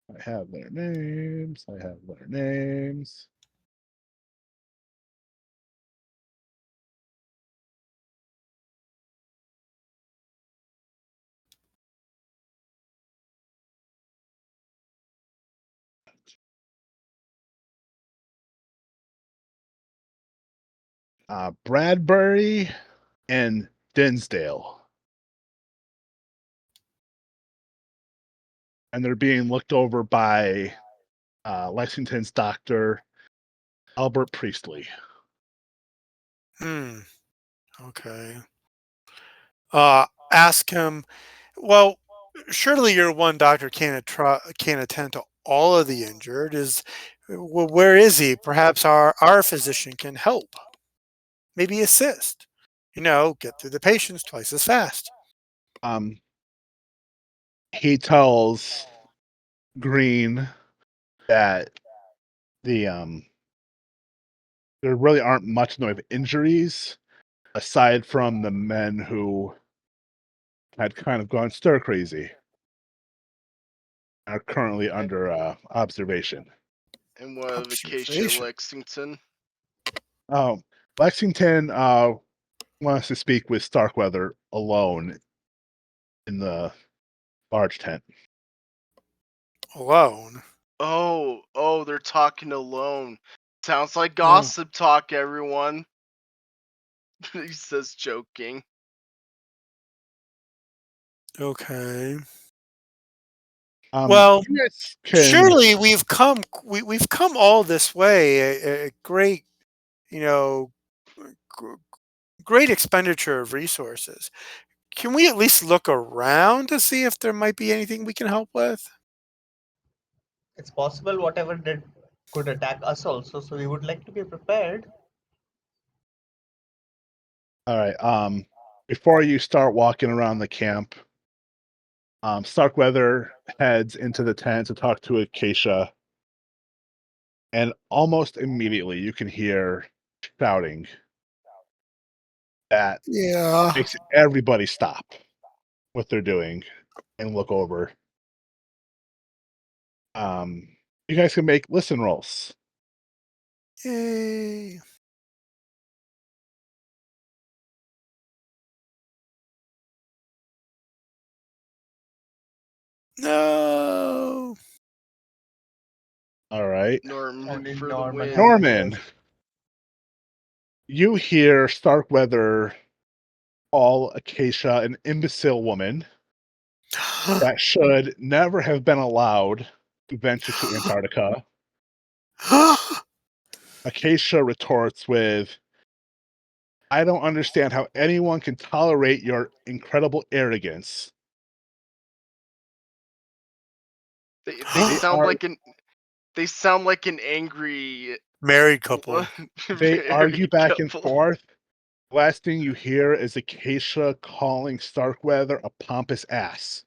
I have their names. I have their names. Bradbury and Dinsdale. And they're being looked over by Lexington's doctor, Albert Priestley. Okay. Ask him. Well, surely your one doctor can't attend to all of the injured. Where is he? Perhaps our physician can help. Maybe assist. Get through the patients twice as fast. He tells Green that there really aren't much in the way of injuries aside from the men who had kind of gone stir crazy, are currently under observation. And what of Acacia Lexington? Oh, Lexington wants to speak with Starkweather alone in the large tent. Alone? Oh, they're talking alone. Sounds like gossip talk, everyone. He says, joking. Okay. Well, surely we've come all this way. A great, great expenditure of resources. Can we at least look around to see if there might be anything we can help with? It's possible whatever could attack us also, so we would like to be prepared. All right. Before you start walking around the camp, Starkweather heads into the tent to talk to Acacia, and almost immediately you can hear shouting that makes everybody stop what they're doing and look over. You guys can make listen rolls. Yay. No. All right. Norman. You hear Starkweather call Acacia an imbecile woman that should never have been allowed to venture to Antarctica. Acacia retorts with, I don't understand how anyone can tolerate your incredible arrogance. They sound like an angry married couple. They argue back and forth. Last thing you hear is Acacia calling Starkweather a pompous ass.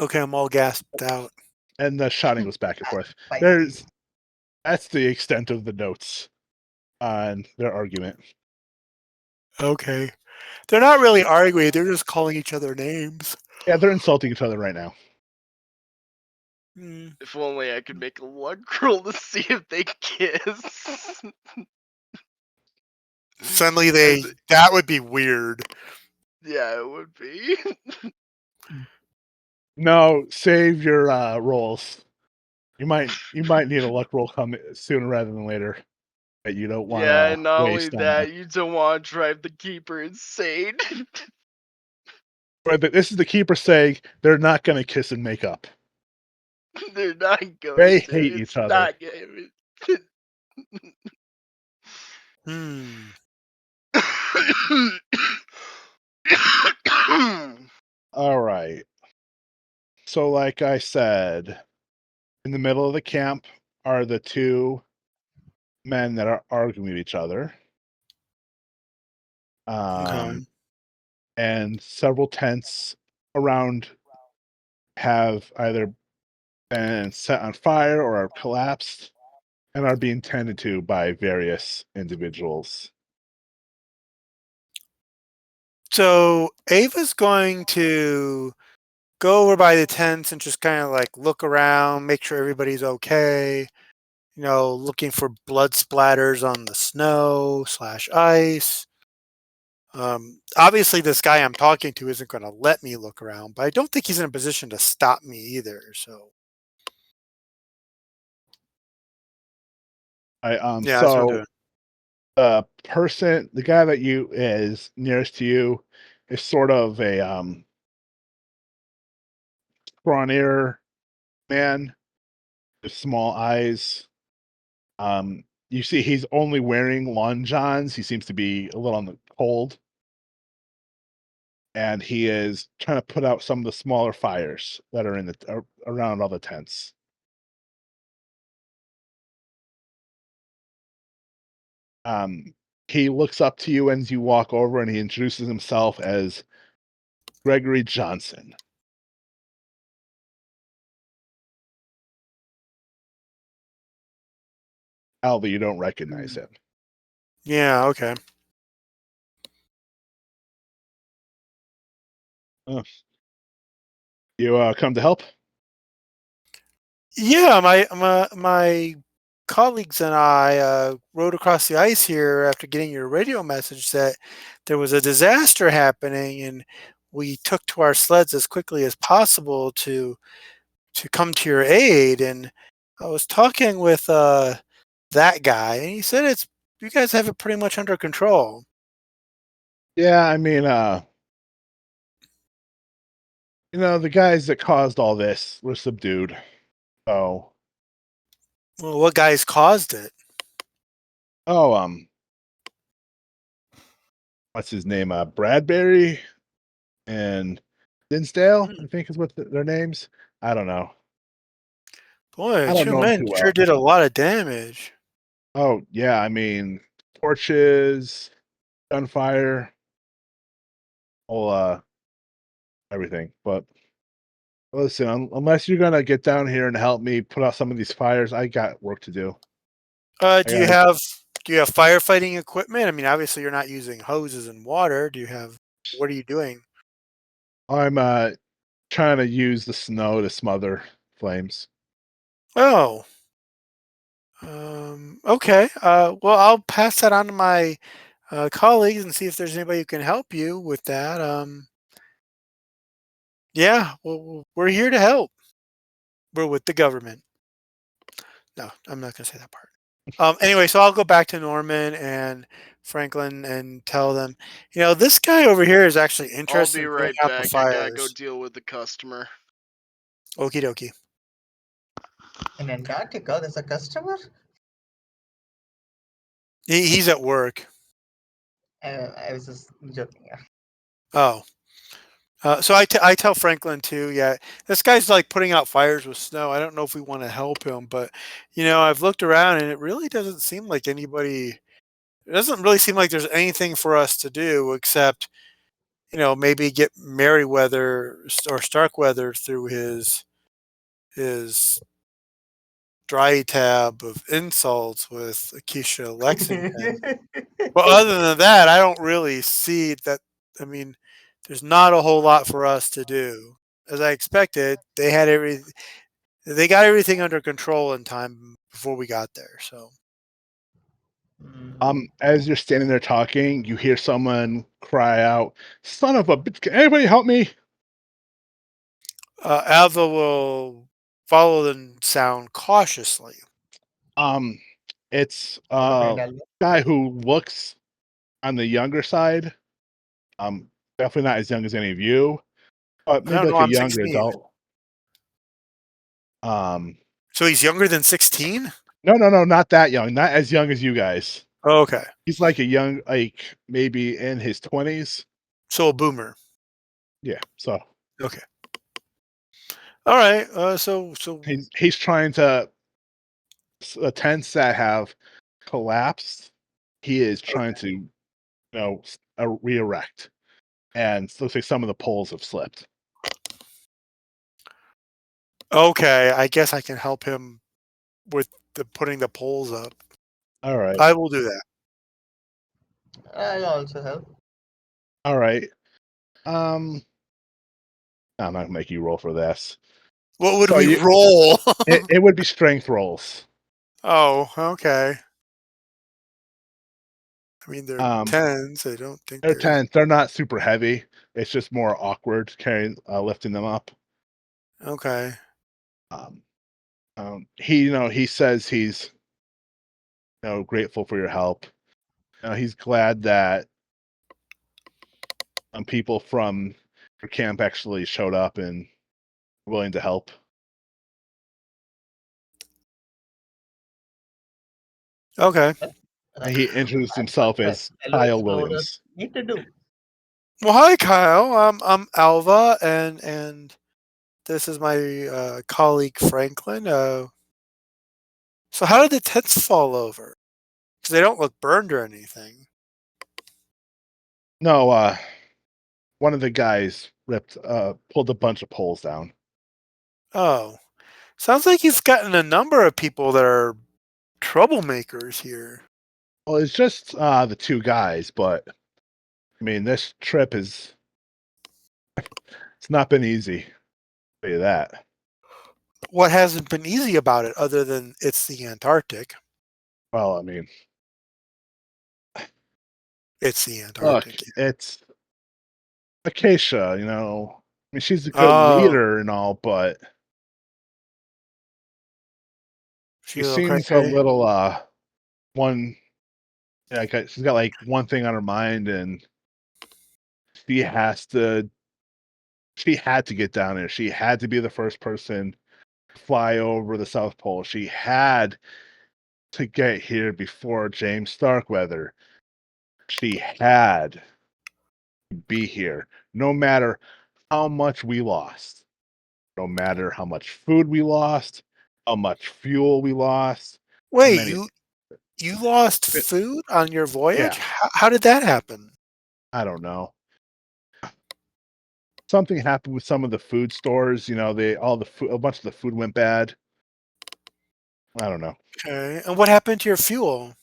Okay, I'm all gasped out. And the shouting goes back and forth. That's the extent of the notes on their argument. Okay. They're not really arguing, they're just calling each other names. Yeah, they're insulting each other right now. If only I could make a luck roll to see if they kiss. Suddenly that would be weird. Yeah, it would be. No, save your rolls. You might need a luck roll come sooner rather than later. That you don't want to. Yeah, and not only that, you don't want to drive the keeper insane. But this is the keeper saying they're not going to kiss and make up. They're not going. They hate each other. All right. So, like I said, in the middle of the camp are the two men that are arguing with each other. And several tents around have either been set on fire or have collapsed and are being tended to by various individuals. So Ava's going to go over by the tents and just kind of like look around, make sure everybody's okay. You know, looking for blood splatters on the snow / ice. Obviously, this guy I'm talking to isn't going to let me look around, but I don't think he's in a position to stop me either. So, yeah, that's what I'm So doing. the guy that you is nearest to you is sort of a scrawnier man with small eyes. You see he's only wearing long johns. He seems to be a little on the cold. And he is trying to put out some of the smaller fires that are in the around all the tents. He looks up to you as you walk over, and he introduces himself as Gregory Johnson. Alva, you don't recognize him. Yeah, okay. Oh. You come to help? Yeah, my colleagues and I rode across the ice here after getting your radio message that there was a disaster happening, and we took to our sleds as quickly as possible to come to your aid. And I was talking with that guy, and he said it's you guys have it pretty much under control. Yeah, I mean, the guys that caused all this were subdued. So, Well, what guys caused it? oh, what's his name? Bradbury and Dinsdale, I think is what their names. I don't know. Boy, I don't two know him men too sure well. did a lot of damage. Oh, yeah, I mean, torches, gunfire, whole everything. But listen, unless you're gonna get down here and help me put out some of these fires, I got work to do. I Do you gotta, have firefighting equipment? I mean, obviously you're not using hoses and water. Do you have? What are you doing? I'm trying to use the snow to smother flames. Oh, okay. Well, I'll pass that on to my colleagues and see if there's anybody who can help you with that. Yeah, well, we're here to help. We're with the government. No, I'm not going to say that part. Anyway, so I'll go back to Norman and Franklin and tell them, this guy over here is actually I'll interested be in putting right out the back. I gotta go fires. deal with the customer. Okie dokie. In Antarctica, there's a customer. He's at work. I was just joking. Yeah. Oh. So I tell Franklin too, yeah, this guy's like putting out fires with snow. I don't know if we want to help him, but I've looked around and it really doesn't seem like it doesn't really seem like there's anything for us to do except, maybe get Merryweather or Starkweather through his dry tab of insults with Akeisha Lexington. But other than that, I don't really see that. I mean, there's not a whole lot for us to do. As I expected, they got everything under control in time before we got there. So As you're standing there talking, you hear someone cry out, "Son of a bitch! Can anybody help me?" Alva will follow the sound cautiously. It's Never a mind, Alva. guy who looks on the younger side. Definitely not as young as any of you, but I maybe don't know. like a I'm younger 16. adult. So he's younger than 16? No, not that young. Not as young as you guys. Oh, okay. He's like a young, like maybe in his 20s. So a boomer. Yeah. So Okay. All right. So he's trying to the tents that have collapsed. He is trying to, re-erect, and it looks like some of the poles have slipped. okay. I guess I can help him with putting the poles up. All right. I will do that. I'll also help. All right. I'm not gonna make you roll for this. What would So we roll? It would be strength rolls. Oh, okay. I mean, they're 10s. 10s. I don't think They're 10s. They're not super heavy. It's just more awkward carrying, lifting them up. Okay. He says he's, grateful for your help. He's glad that people from your camp actually showed up and willing to help. Okay. He introduced himself as Hello, Kyle explorer. Williams. Need to do. Well, hi, Kyle. I'm Alva, and this is my colleague Franklin. So how did the tents fall over? Because they don't look burned or anything. No, one of the guys pulled a bunch of poles down. Oh, sounds like he's gotten a number of people that are troublemakers here. Well, it's just the two guys, but I mean, this trip it's not been easy. I'll tell you that. What hasn't been easy about it, other than it's the Antarctic? Well, I mean, It's the look, Antarctic. it's Acacia. I mean, she's a good Oh, leader and all, but she she's seems a okay. little one. Yeah, she's got like one thing on her mind, and she has to. She had to get down there. She had to be the first person to fly over the South Pole. She had to get here before James Starkweather. She had to be here, no matter how much we lost, no matter how much food we lost, how much fuel we lost, how Wait, many. you lost food on your voyage? Yeah, How did that happen? I don't know. Something happened with some of the food stores. A bunch of the food went bad. I don't know. Okay, and what happened to your fuel?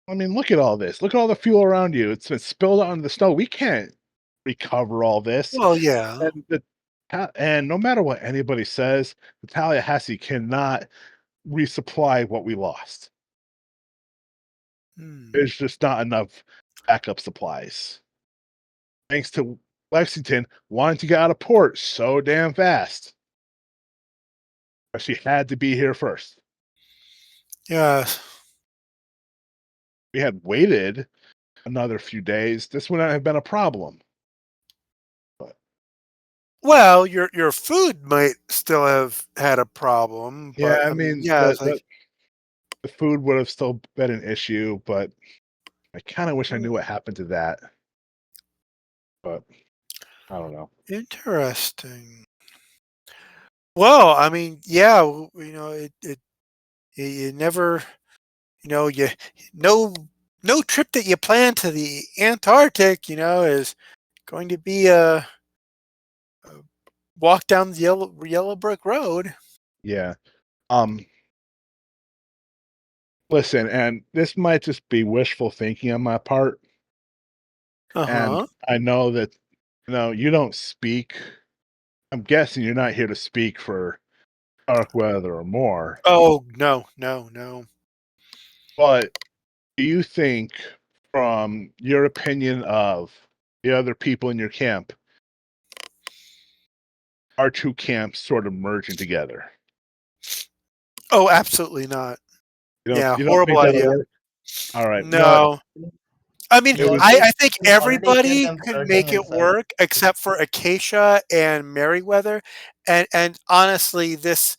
I mean, look at all this. Look at all the fuel around you. It's been spilled out into the snow. We can't recover all this. Well, yeah. And no matter what anybody says, the Tallahassee cannot resupply what we lost. Hmm. There's just not enough backup supplies. Thanks to Lexington wanting to get out of port so damn fast. But she had to be here first. Yeah. We had waited another few days, this wouldn't have been a problem. Well, your food might still have had a problem, Yeah, but I I mean, mean, yeah, it's like the food would have still been an issue, but I kind of wish I knew what happened to that. But I don't know. interesting. Well, I mean, yeah, you never, you no trip that you plan to the Antarctic, is going to be a walk down the yellow brick road. Yeah. Listen, and this might just be wishful thinking on my part. And Uh-huh. I know that you don't speak. I'm guessing you're not here to speak for Starkweather or more. Oh, no. But do you think, from your opinion of the other people in your camp, our two camps sort of merging together? Oh, absolutely not. Yeah, You don't think horrible that'll idea. work? All right. Well, No. I mean, it was I think We already hear everybody them could flirting make it inside. work except for Acacia and Merriweather. And honestly, this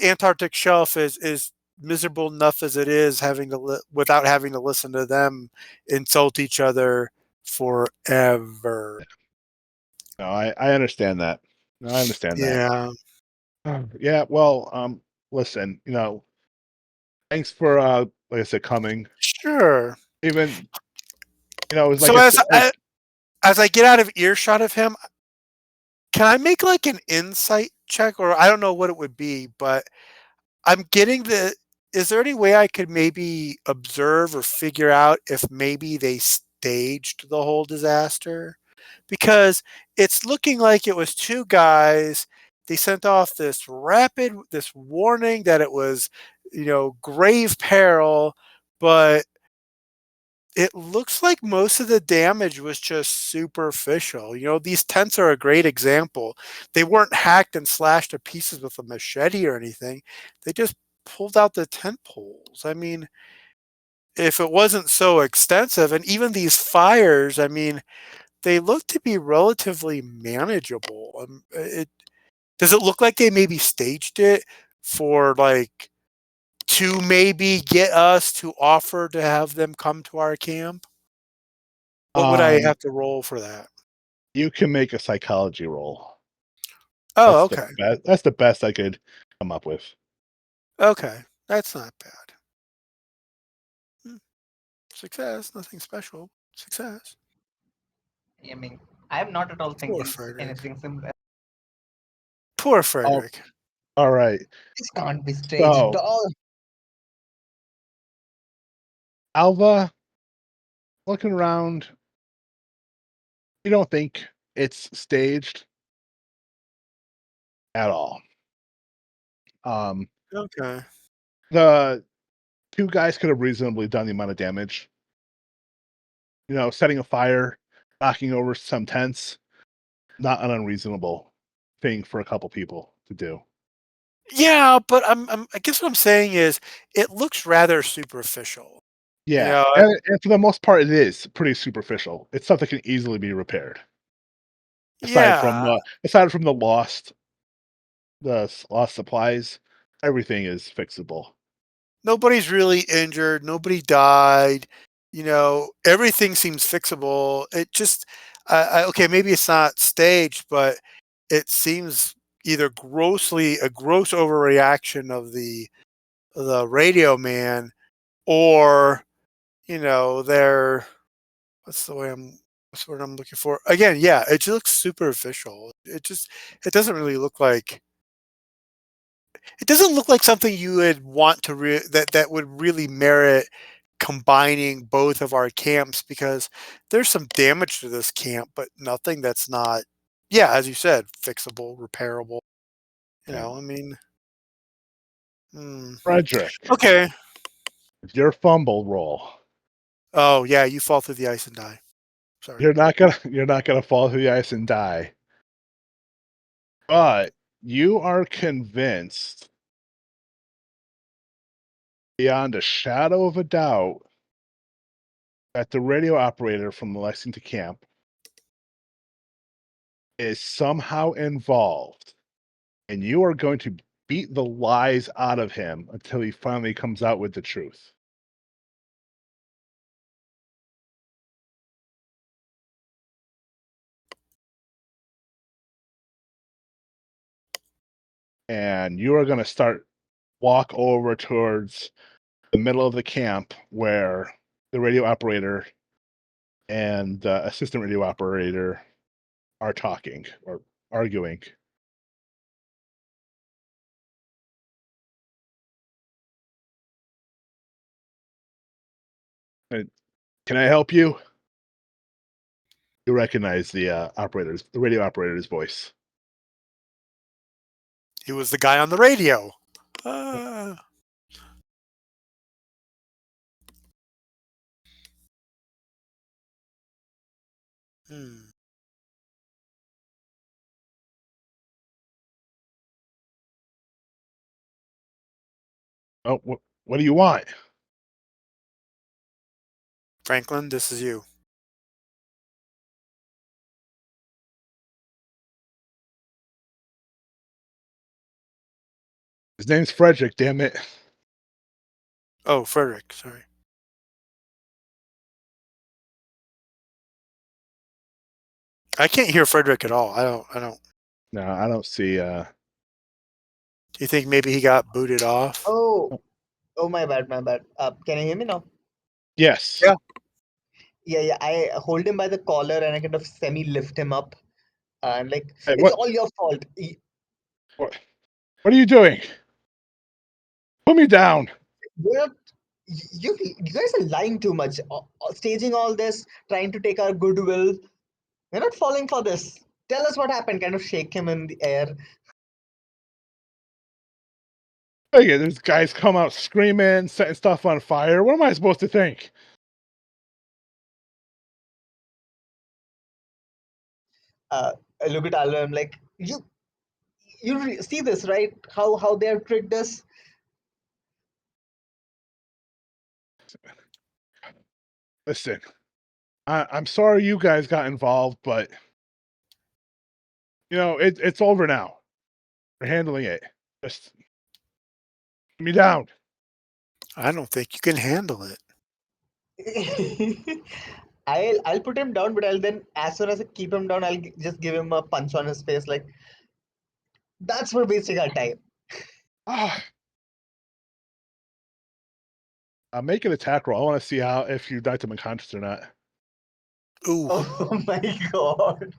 Antarctic shelf is miserable enough as it is, without having to listen to them insult each other forever. no, I understand that. No, I understand that. Yeah. Yeah, well, listen, thanks for like I said, coming. Sure. Even it was like So I said, as I get out of earshot of him, can I make like an insight check, or I don't know what it would be, but I'm getting is there any way I could maybe observe or figure out if maybe staged the whole disaster, because it's looking like it was two guys. They sent off this warning that it was, grave peril, but it looks like most of the damage was just superficial. These tents are a great example. They weren't hacked and slashed to pieces with a machete or anything. They just pulled out the tent poles. I mean, if it wasn't so extensive, and even these fires, I mean, they look to be relatively manageable. Does it look like they maybe staged it for to maybe get us to offer to have them come to our camp? What would I have to roll for that? You can make a psychology roll. Oh, That's okay. That's the best I could come up with. Okay. That's not bad. Success. Nothing special. Success. I mean, I am not at all thinking Frederick. anything similar. Poor Frederick. All right. This can't be staged at all. Alva, looking around, you don't think it's staged at all. Okay. The two guys could have reasonably done the amount of damage. Setting a fire, knocking over some tents, not an unreasonable thing for a couple people to do. Yeah, but I guess what I'm saying is it looks rather superficial. Yeah, and for the most part, it is pretty superficial. It's stuff that can easily be repaired. Aside from the lost supplies, everything is fixable. Nobody's really injured. Nobody died. Everything seems fixable. It just, okay, maybe it's not staged, but it seems either a gross overreaction of the radio man, or they're what's the word I'm looking for again? Yeah, it just looks superficial. It doesn't really look like. It doesn't look like something you would want to that would really merit combining both of our camps, because there's some damage to this camp, but nothing that's not, as you said, fixable, repairable. I mean, Frederick, okay. your fumble roll. Oh yeah, you fall through the ice and die. Sorry. You're not gonna fall through the ice and die. But you are convinced beyond a shadow of a doubt that the radio operator from the Lexington camp is somehow involved, and you are going to beat the lies out of him until he finally comes out with the truth. And you are going to walk over towards the middle of the camp where the radio operator and the assistant radio operator are talking or arguing. Can I help you? You recognize the radio operator's voice. He was the guy on the radio. Oh, what do you want? Franklin, this is you. His name's Frederick, damn it. Oh, Frederick, sorry. I can't hear Frederick at all. I don't. No, I don't see. Do you think maybe he got booted off? Oh, my bad. Can you hear me now? Yes. Yeah. I hold him by the collar and I kind of semi-lift him up. And Hey, it's all your fault. What are you doing? Put me down. You guys are lying too much. Staging all this, trying to take our goodwill. We're not falling for this. Tell us what happened. Kind of shake him in the air. Okay, there's guys come out screaming, setting stuff on fire. What am I supposed to think? I look at Alva. I'm like, you see this, right? How they have tricked us. Listen, I'm sorry you guys got involved, but it's over now. We're handling it. Just put me down. I don't think you can handle it. I'll put him down, but I'll then, as soon as I keep him down, I'll just give him a punch on his face. Like, that's for wasting our time. Make an attack roll. I want to see if you knocked him unconscious or not. Ooh. Oh my god.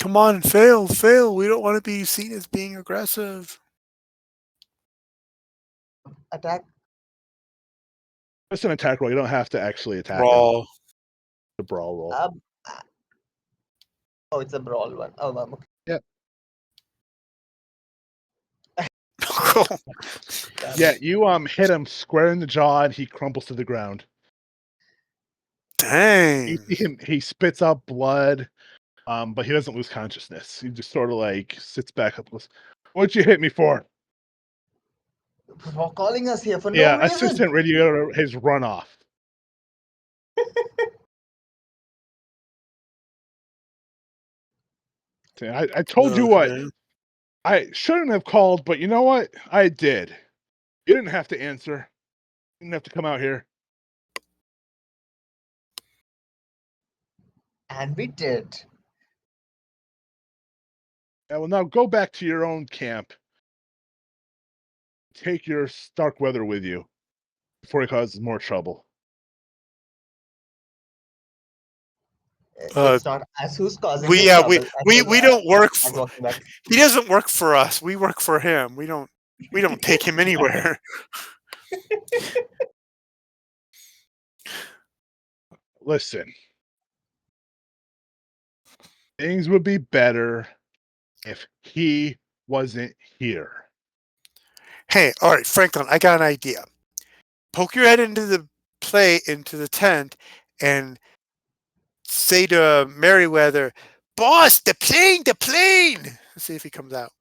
Come on, fail. We don't want to be seen as being aggressive. Attack. It's an attack roll. You don't have to actually attack Brawl. him. The brawl roll. Oh, it's a brawl one. Oh, okay. Yep. Cool. Yeah, you hit him square in the jaw and he crumbles to the ground. Dang. He spits out blood, but he doesn't lose consciousness. He just sort of like sits back up and goes, "What'd you hit me for?" For calling us here for no Yeah, reason. assistant radio has run off. I told you what. I shouldn't have called, but you know what? I did. You didn't have to answer. You didn't have to come out here. And we did. Yeah, well, now go back to your own camp. Take your Starkweather with you before he causes more trouble. It's not us who's causing we trouble. we don't work I'm for, walking back. he doesn't work for us. We work for him. We don't take him anywhere. Listen, things would be better if he wasn't here. Hey, all right, Franklin, I got an idea. Poke your head into the tent and say to Merriweather, "Boss, the plane!" See if he comes out.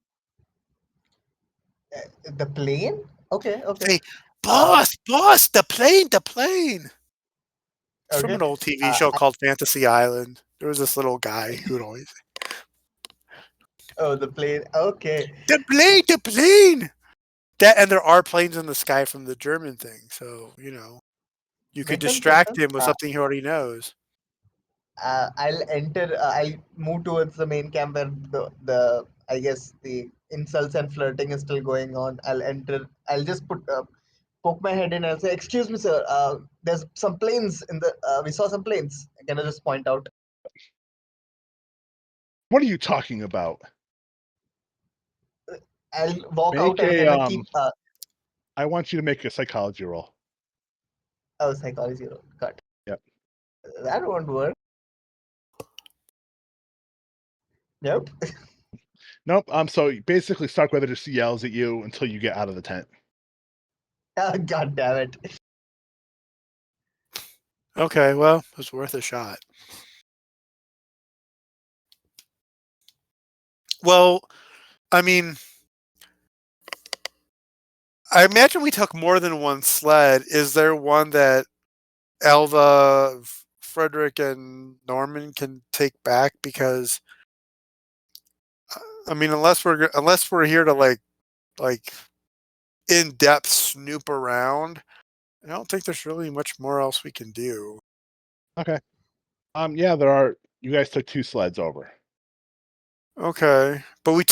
The plane? Okay. Say, boss, the plane! It's from Okay. an old TV show called Fantasy Island. There was this little guy who would always... Oh, the plane. Okay. The plane! And there are planes in the sky from the German thing, so, you could distract him with something he already knows. I'll enter. I'll move towards the main camp where the I guess the insults and flirting is still going on. I'll enter. I'll just poke my head in and I'll say, "Excuse me, sir. There's some planes in the. We saw some planes." Can I just point out? What are you talking about? I'll walk out and kind of keep. I want you to make a psychology roll. Oh, psychology roll. Cut. Yep. That won't work. Nope. Nope. So basically, Starkweather just yells at you until you get out of the tent. God damn it. Okay, well, it was worth a shot. Well, I mean, I imagine we took more than one sled. Is there one that Alva, Frederick, and Norman can take back? Because, I mean, unless we're here to like in-depth snoop around, I don't think there's really much more else we can do. Okay. Yeah, there are. You guys took 2 sleds over. Okay, but we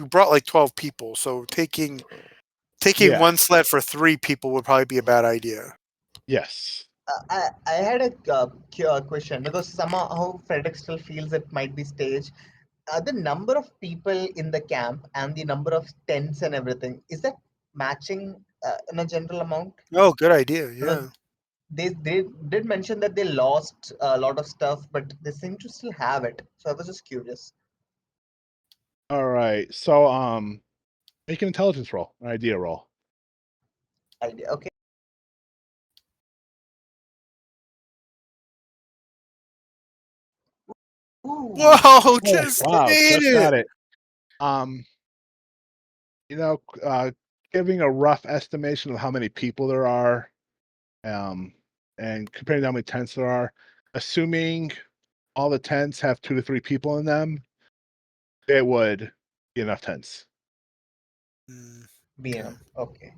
brought like 12 people, so taking one sled for 3 people would probably be a bad idea. Yes. I had a question because somehow Frederick still feels it might be staged. The number of people in the camp and the number of tents and everything, is that matching in a general amount? Oh, good idea. Because Yeah. they did mention that they lost a lot of stuff, but they seem to still have it. So I was just curious. All right. So make an intelligence roll, an idea roll. Idea. Okay. Ooh. Whoa! Oh, Just wow, made just it. got it. You know, giving a rough estimation of how many people there are, and comparing to how many tents there are, assuming all the tents have 2 to 3 people in them, it would be enough tents. Mm, Be okay. enough. Okay.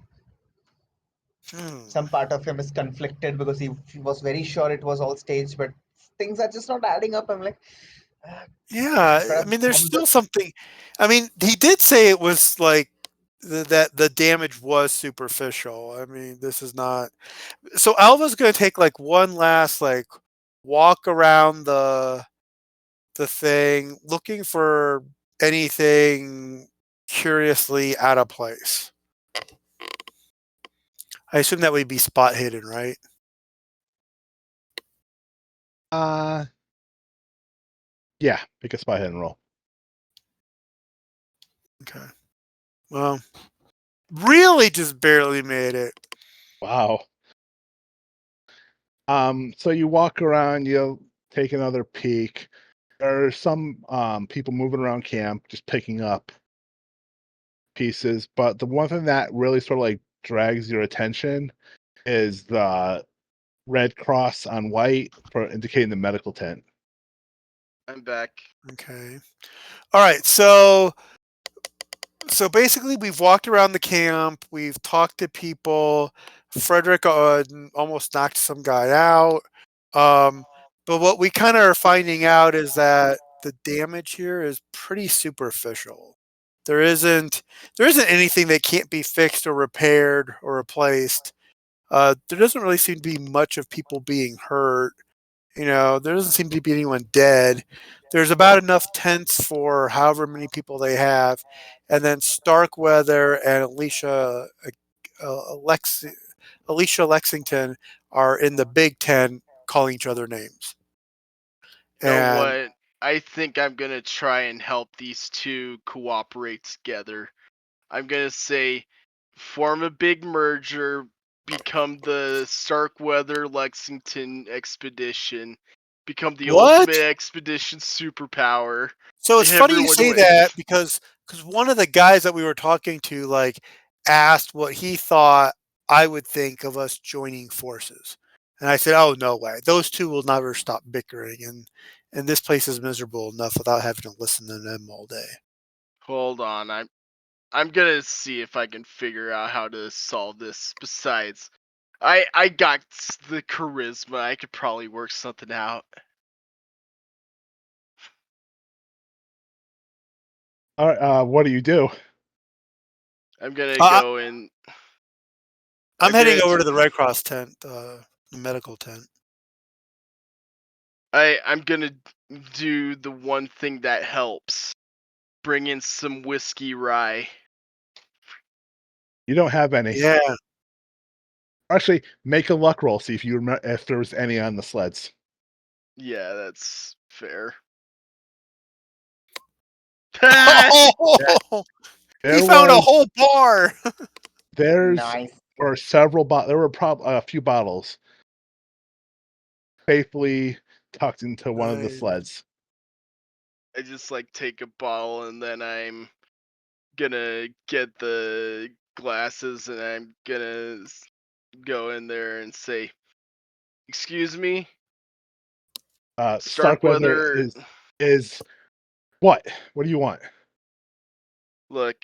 Hmm. Some part of him is conflicted because he was very sure it was all staged, but things are just not adding up. I'm like, Yeah, I perhaps mean, there's bombs still something. I mean, he did say it was like that the damage was superficial. I mean, this is not. So Alva's going to take like one last like walk around the thing, looking for anything curiously out of place. I assume that would be spot hidden, right? Yeah, make a spot hidden roll. Okay. Well, really just barely made it. Wow. So you walk around, you take another peek. There are some people moving around camp, just picking up pieces. But the one thing that really sort of like drags your attention is the red cross on white for indicating the medical tent. I'm back. Okay. All right. So basically, we've walked around the camp. We've talked to people. Frederick almost knocked some guy out. But what we kind of are finding out is that the damage here is pretty superficial. There isn't anything that can't be fixed or repaired or replaced. There doesn't really seem to be much of people being hurt. You know, there doesn't seem to be anyone dead. There's about enough tents for however many people they have, and then Starkweather and Alicia Lexington are in the big tent calling each other names. You know And what? I think I'm gonna try and help these two cooperate together. I'm gonna say, form a big merger, become the Starkweather Lexington expedition, become the what? ultimate expedition superpower. So it's funny you Everyone say that wins. because one of the guys that we were talking to like asked what he thought I would think of us joining forces. And I said, "Oh no way. Those two will never stop bickering and this place is miserable enough without having to listen to them all day." Hold on, I'm gonna see if I can figure out how to solve this. Besides, I got the charisma. I could probably work something out. All right, what do you do? I'm gonna Uh, go in. I'm I'm heading gonna over do, to the Red Cross tent, the medical tent. I'm gonna do the one thing that helps. Bring in some whiskey rye. You don't have any. Yeah. Actually, make a luck roll. See if you remember if there's any on the sleds. Yeah, that's fair. Oh, he There found a was whole bar. there's Nice. or several there were a few bottles faithfully tucked into one of the Nice. sleds. I just like take a bottle and then I'm gonna get the glasses and I'm gonna go in there and say, "Excuse me, Starkweather Starkweather. is what? What do you want? Look,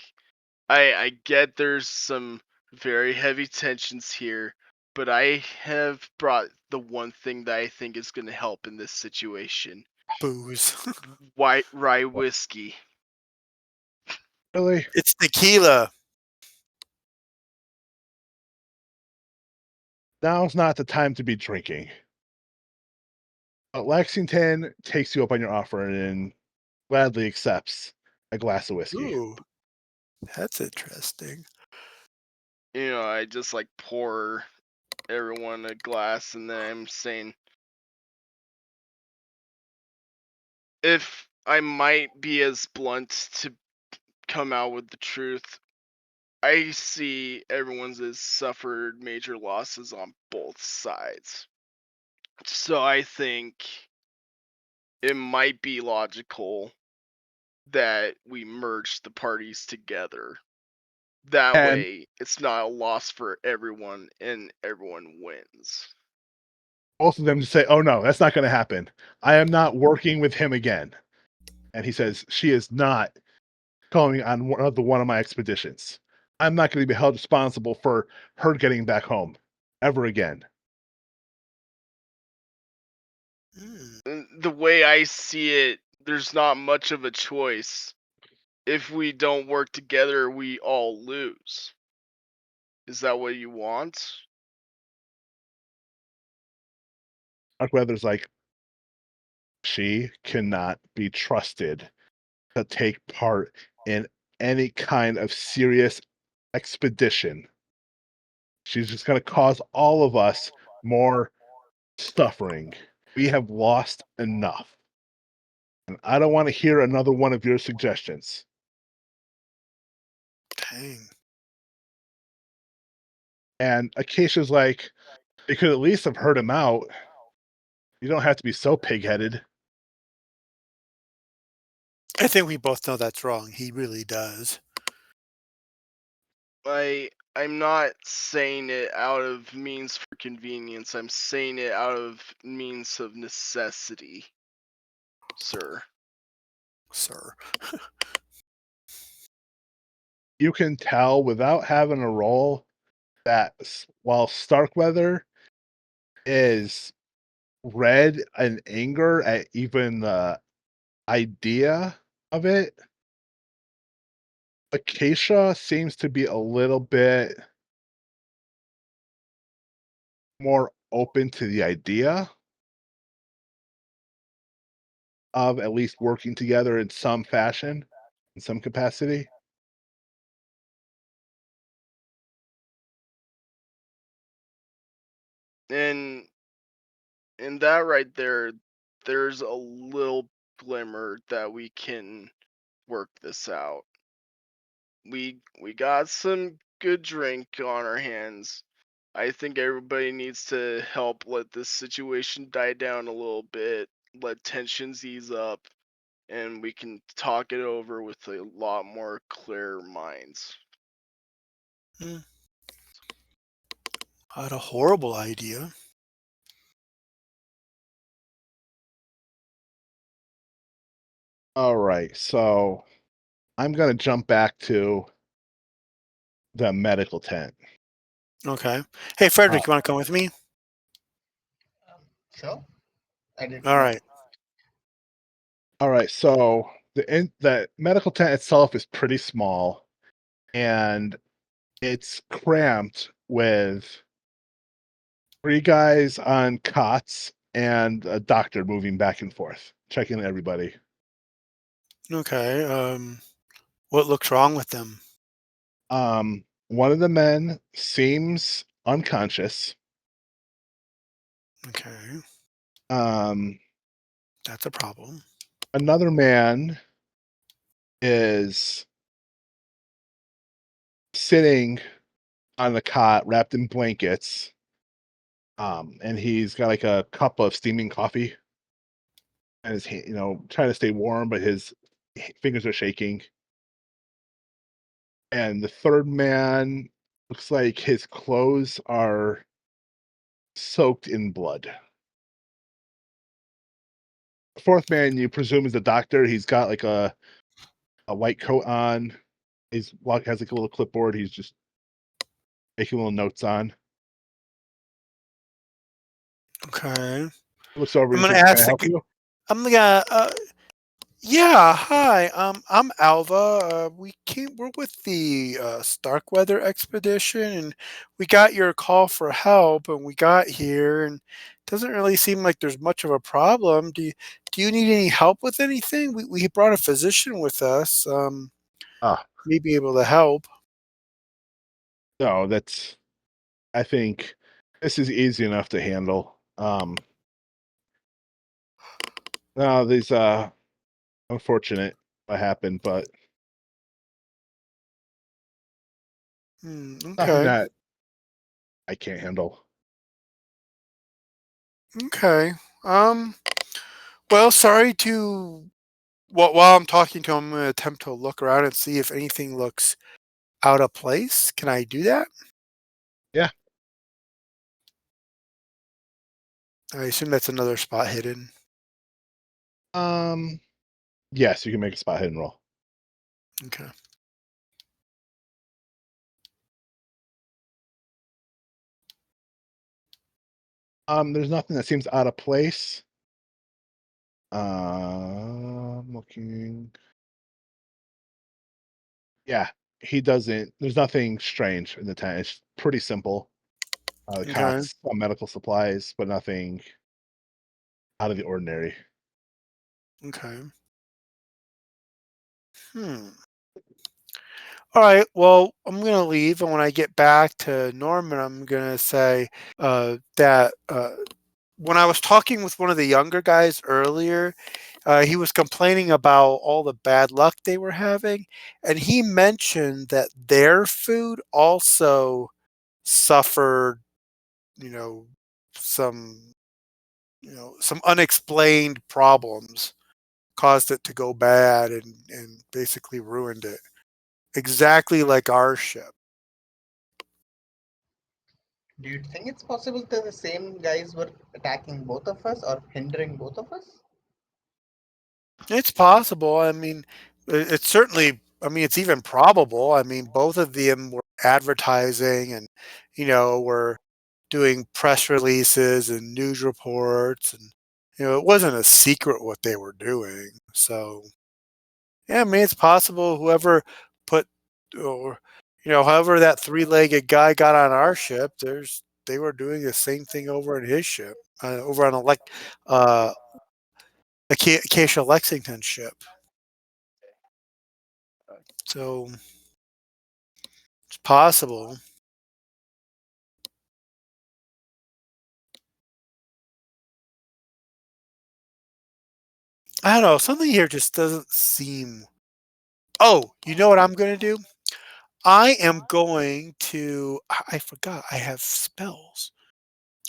I get there's some very heavy tensions here, but I have brought the one thing that I think is gonna help in this situation: Booze. white rye whiskey." Really? It's tequila. Now's not the time to be drinking. But Lexington takes you up on your offer and gladly accepts a glass of whiskey. Ooh, that's interesting. I just like pour everyone a glass, and then I'm saying, if I might be as blunt to come out with the truth, I see everyone's has suffered major losses on both sides. So I think it might be logical that we merge the parties together. That And- way, it's not a loss for everyone, and everyone wins. Both of them just say, "Oh no, that's not going to happen. I am not working with him again." And he says, "She is not going on one of my expeditions. I'm not going to be held responsible for her getting back home ever again." The way I see it, there's not much of a choice. If we don't work together, we all lose. Is that what you want? Starkweather's like, she cannot be trusted to take part in any kind of serious expedition. She's just going to cause all of us more suffering. We have lost enough. And I don't want to hear another one of your suggestions. Dang. And Acacia's like, they could at least have heard him out. You don't have to be so pig-headed. I think we both know that's wrong. He really does. I'm not saying it out of means for convenience. I'm saying it out of means of necessity, sir. Sir. You can tell without having a roll that while Starkweather is red in anger at even the idea of it, Acacia seems to be a little bit more open to the idea of at least working together in some fashion, in some capacity. And in that right there, there's a little glimmer that we can work this out. We got some good drink on our hands. I think everybody needs to help let this situation die down a little bit, let tensions ease up, and we can talk it over with a lot more clear minds. I had a horrible idea. All right, so I'm going to jump back to the medical tent. Okay. Hey, Frederick, you want to come with me? Sure. I did. All right. All right, so the medical tent itself is pretty small, and it's cramped with 3 guys on cots and a doctor moving back and forth, checking everybody. Okay. What looks wrong with them? One of the men seems unconscious. Okay. That's a problem. Another man is sitting on the cot wrapped in blankets. And he's got like a cup of steaming coffee and is, trying to stay warm, but his fingers are shaking. And the third man looks like his clothes are soaked in blood. The fourth man, you presume, is the doctor. He's got like a white coat on. Has like a little clipboard. He's just making little notes on. Okay. Looks over. I'm And gonna says, "Can I ask. help you?" I'm gonna. Yeah. Hi. I'm Alva. We're with the Starkweather expedition, and we got your call for help, and we got here, and it doesn't really seem like there's much of a problem. Do you need any help with anything? We brought a physician with us. Ah, May be able to help. No, that's. I think this is easy enough to handle. No, these unfortunate what happened, but nothing Okay. that I can't handle. Okay. Well, sorry to. While I'm talking to him, I'm going to attempt to look around and see if anything looks out of place. Can I do that? Yeah. I assume that's another spot hidden. Yes, you can make a spot hidden roll. Okay. There's nothing that seems out of place. Looking. Yeah, he doesn't. There's nothing strange in the tent. It's pretty simple. The Okay. cots, some medical supplies, but nothing out of the ordinary. Okay. All right. Well, I'm going to leave. And when I get back to Norman, I'm going to say that when I was talking with one of the younger guys earlier, he was complaining about all the bad luck they were having. And he mentioned that their food also suffered, you know, some, some unexplained problems, caused it to go bad and basically ruined it. Exactly like our ship. Do you think it's possible that the same guys were attacking both of us or hindering both of us? It's possible. I mean, it's certainly, I mean, it's even probable. I mean, both of them were advertising and, were doing press releases and news reports. And, it wasn't a secret what they were doing. So, yeah, I mean, it's possible whoever put, or, however that three-legged guy got on our ship, they were doing the same thing over in his ship, over on uh, Acacia Lexington ship. So it's possible. I don't know. Something here just doesn't seem. Oh, you know what I'm going to do? I am going to. I forgot. I have spells.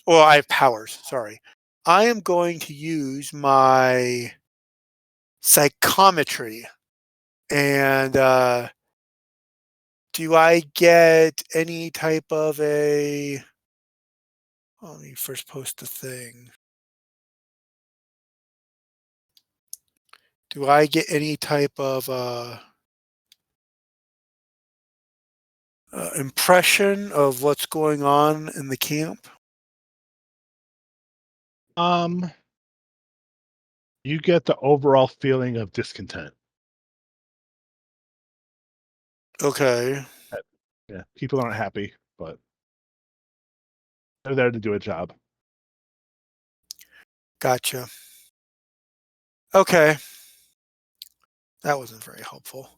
Well, I have powers. Sorry. I am going to use my psychometry. And do I get any type of a. Oh, let me first post the thing. Do I get any type of impression of what's going on in the camp? You get the overall feeling of discontent. Okay. Yeah, people aren't happy, but they're there to do a job. Gotcha. Okay. That wasn't very helpful.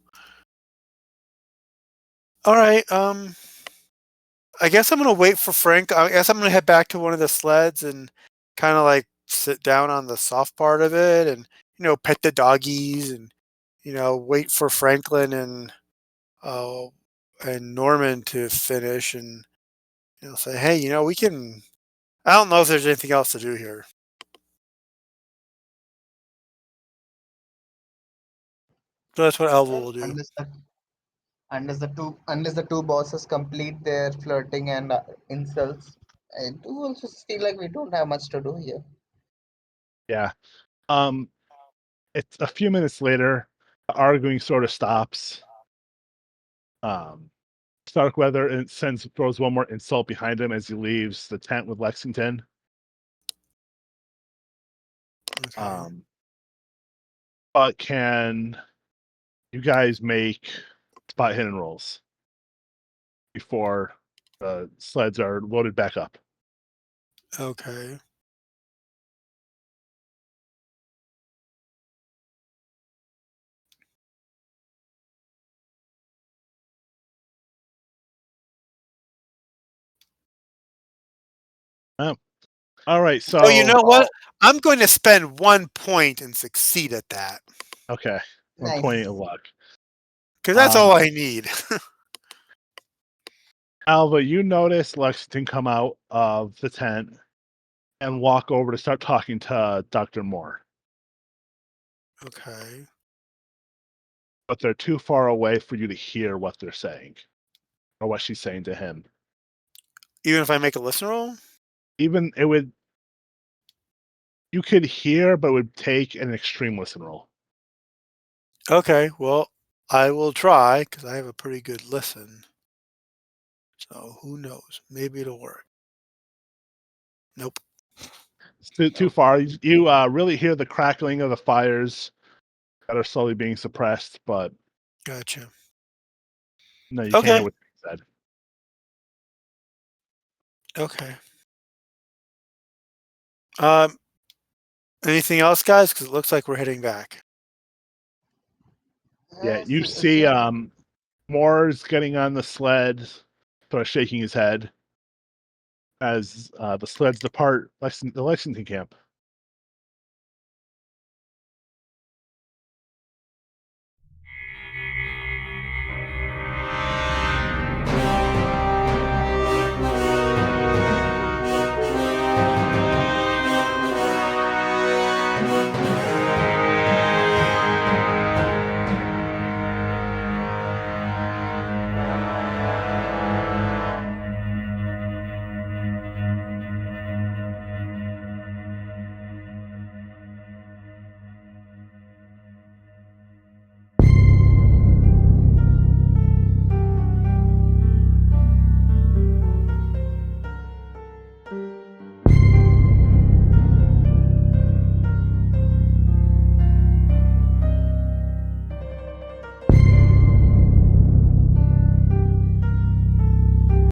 All right. I guess I'm gonna wait for Frank. I guess I'm gonna head back to one of the sleds and kind of like sit down on the soft part of it and pet the doggies and wait for Franklin uh and Norman to finish and say, hey, we can. I don't know if there's anything else to do here. So that's what Alva will do. Unless the two bosses complete their flirting and insults, I do also feel like we don't have much to do here. Yeah. It's a few minutes later. The arguing sort of stops. Starkweather and throws one more insult behind him as he leaves the tent with Lexington. Okay. But can you guys make spot hidden rolls before the sleds are loaded back up? Okay. All right, so Oh, you know what? I'm going to spend 1 point and succeed at that okay, 1 Nice. point of luck. because that's all I need. Alva, you notice Lexington come out of the tent and walk over to start talking to Dr. Moore, Okay. but they're too far away for you to hear what they're saying or what she's saying to him. Even if I make a listen roll? Even you could hear, but it would take an extreme listen roll. Okay, well, I will try because I have a pretty good listen. So who knows? Maybe it'll work. Nope. It's too far. You really hear the crackling of the fires that are slowly being suppressed, but Gotcha. no, you can't Okay. hear what's being said. Okay. Anything else, guys? Because it looks like we're heading back. Yeah, you see Moore's getting on the sled, sort of shaking his head as the sleds depart the Lexington camp.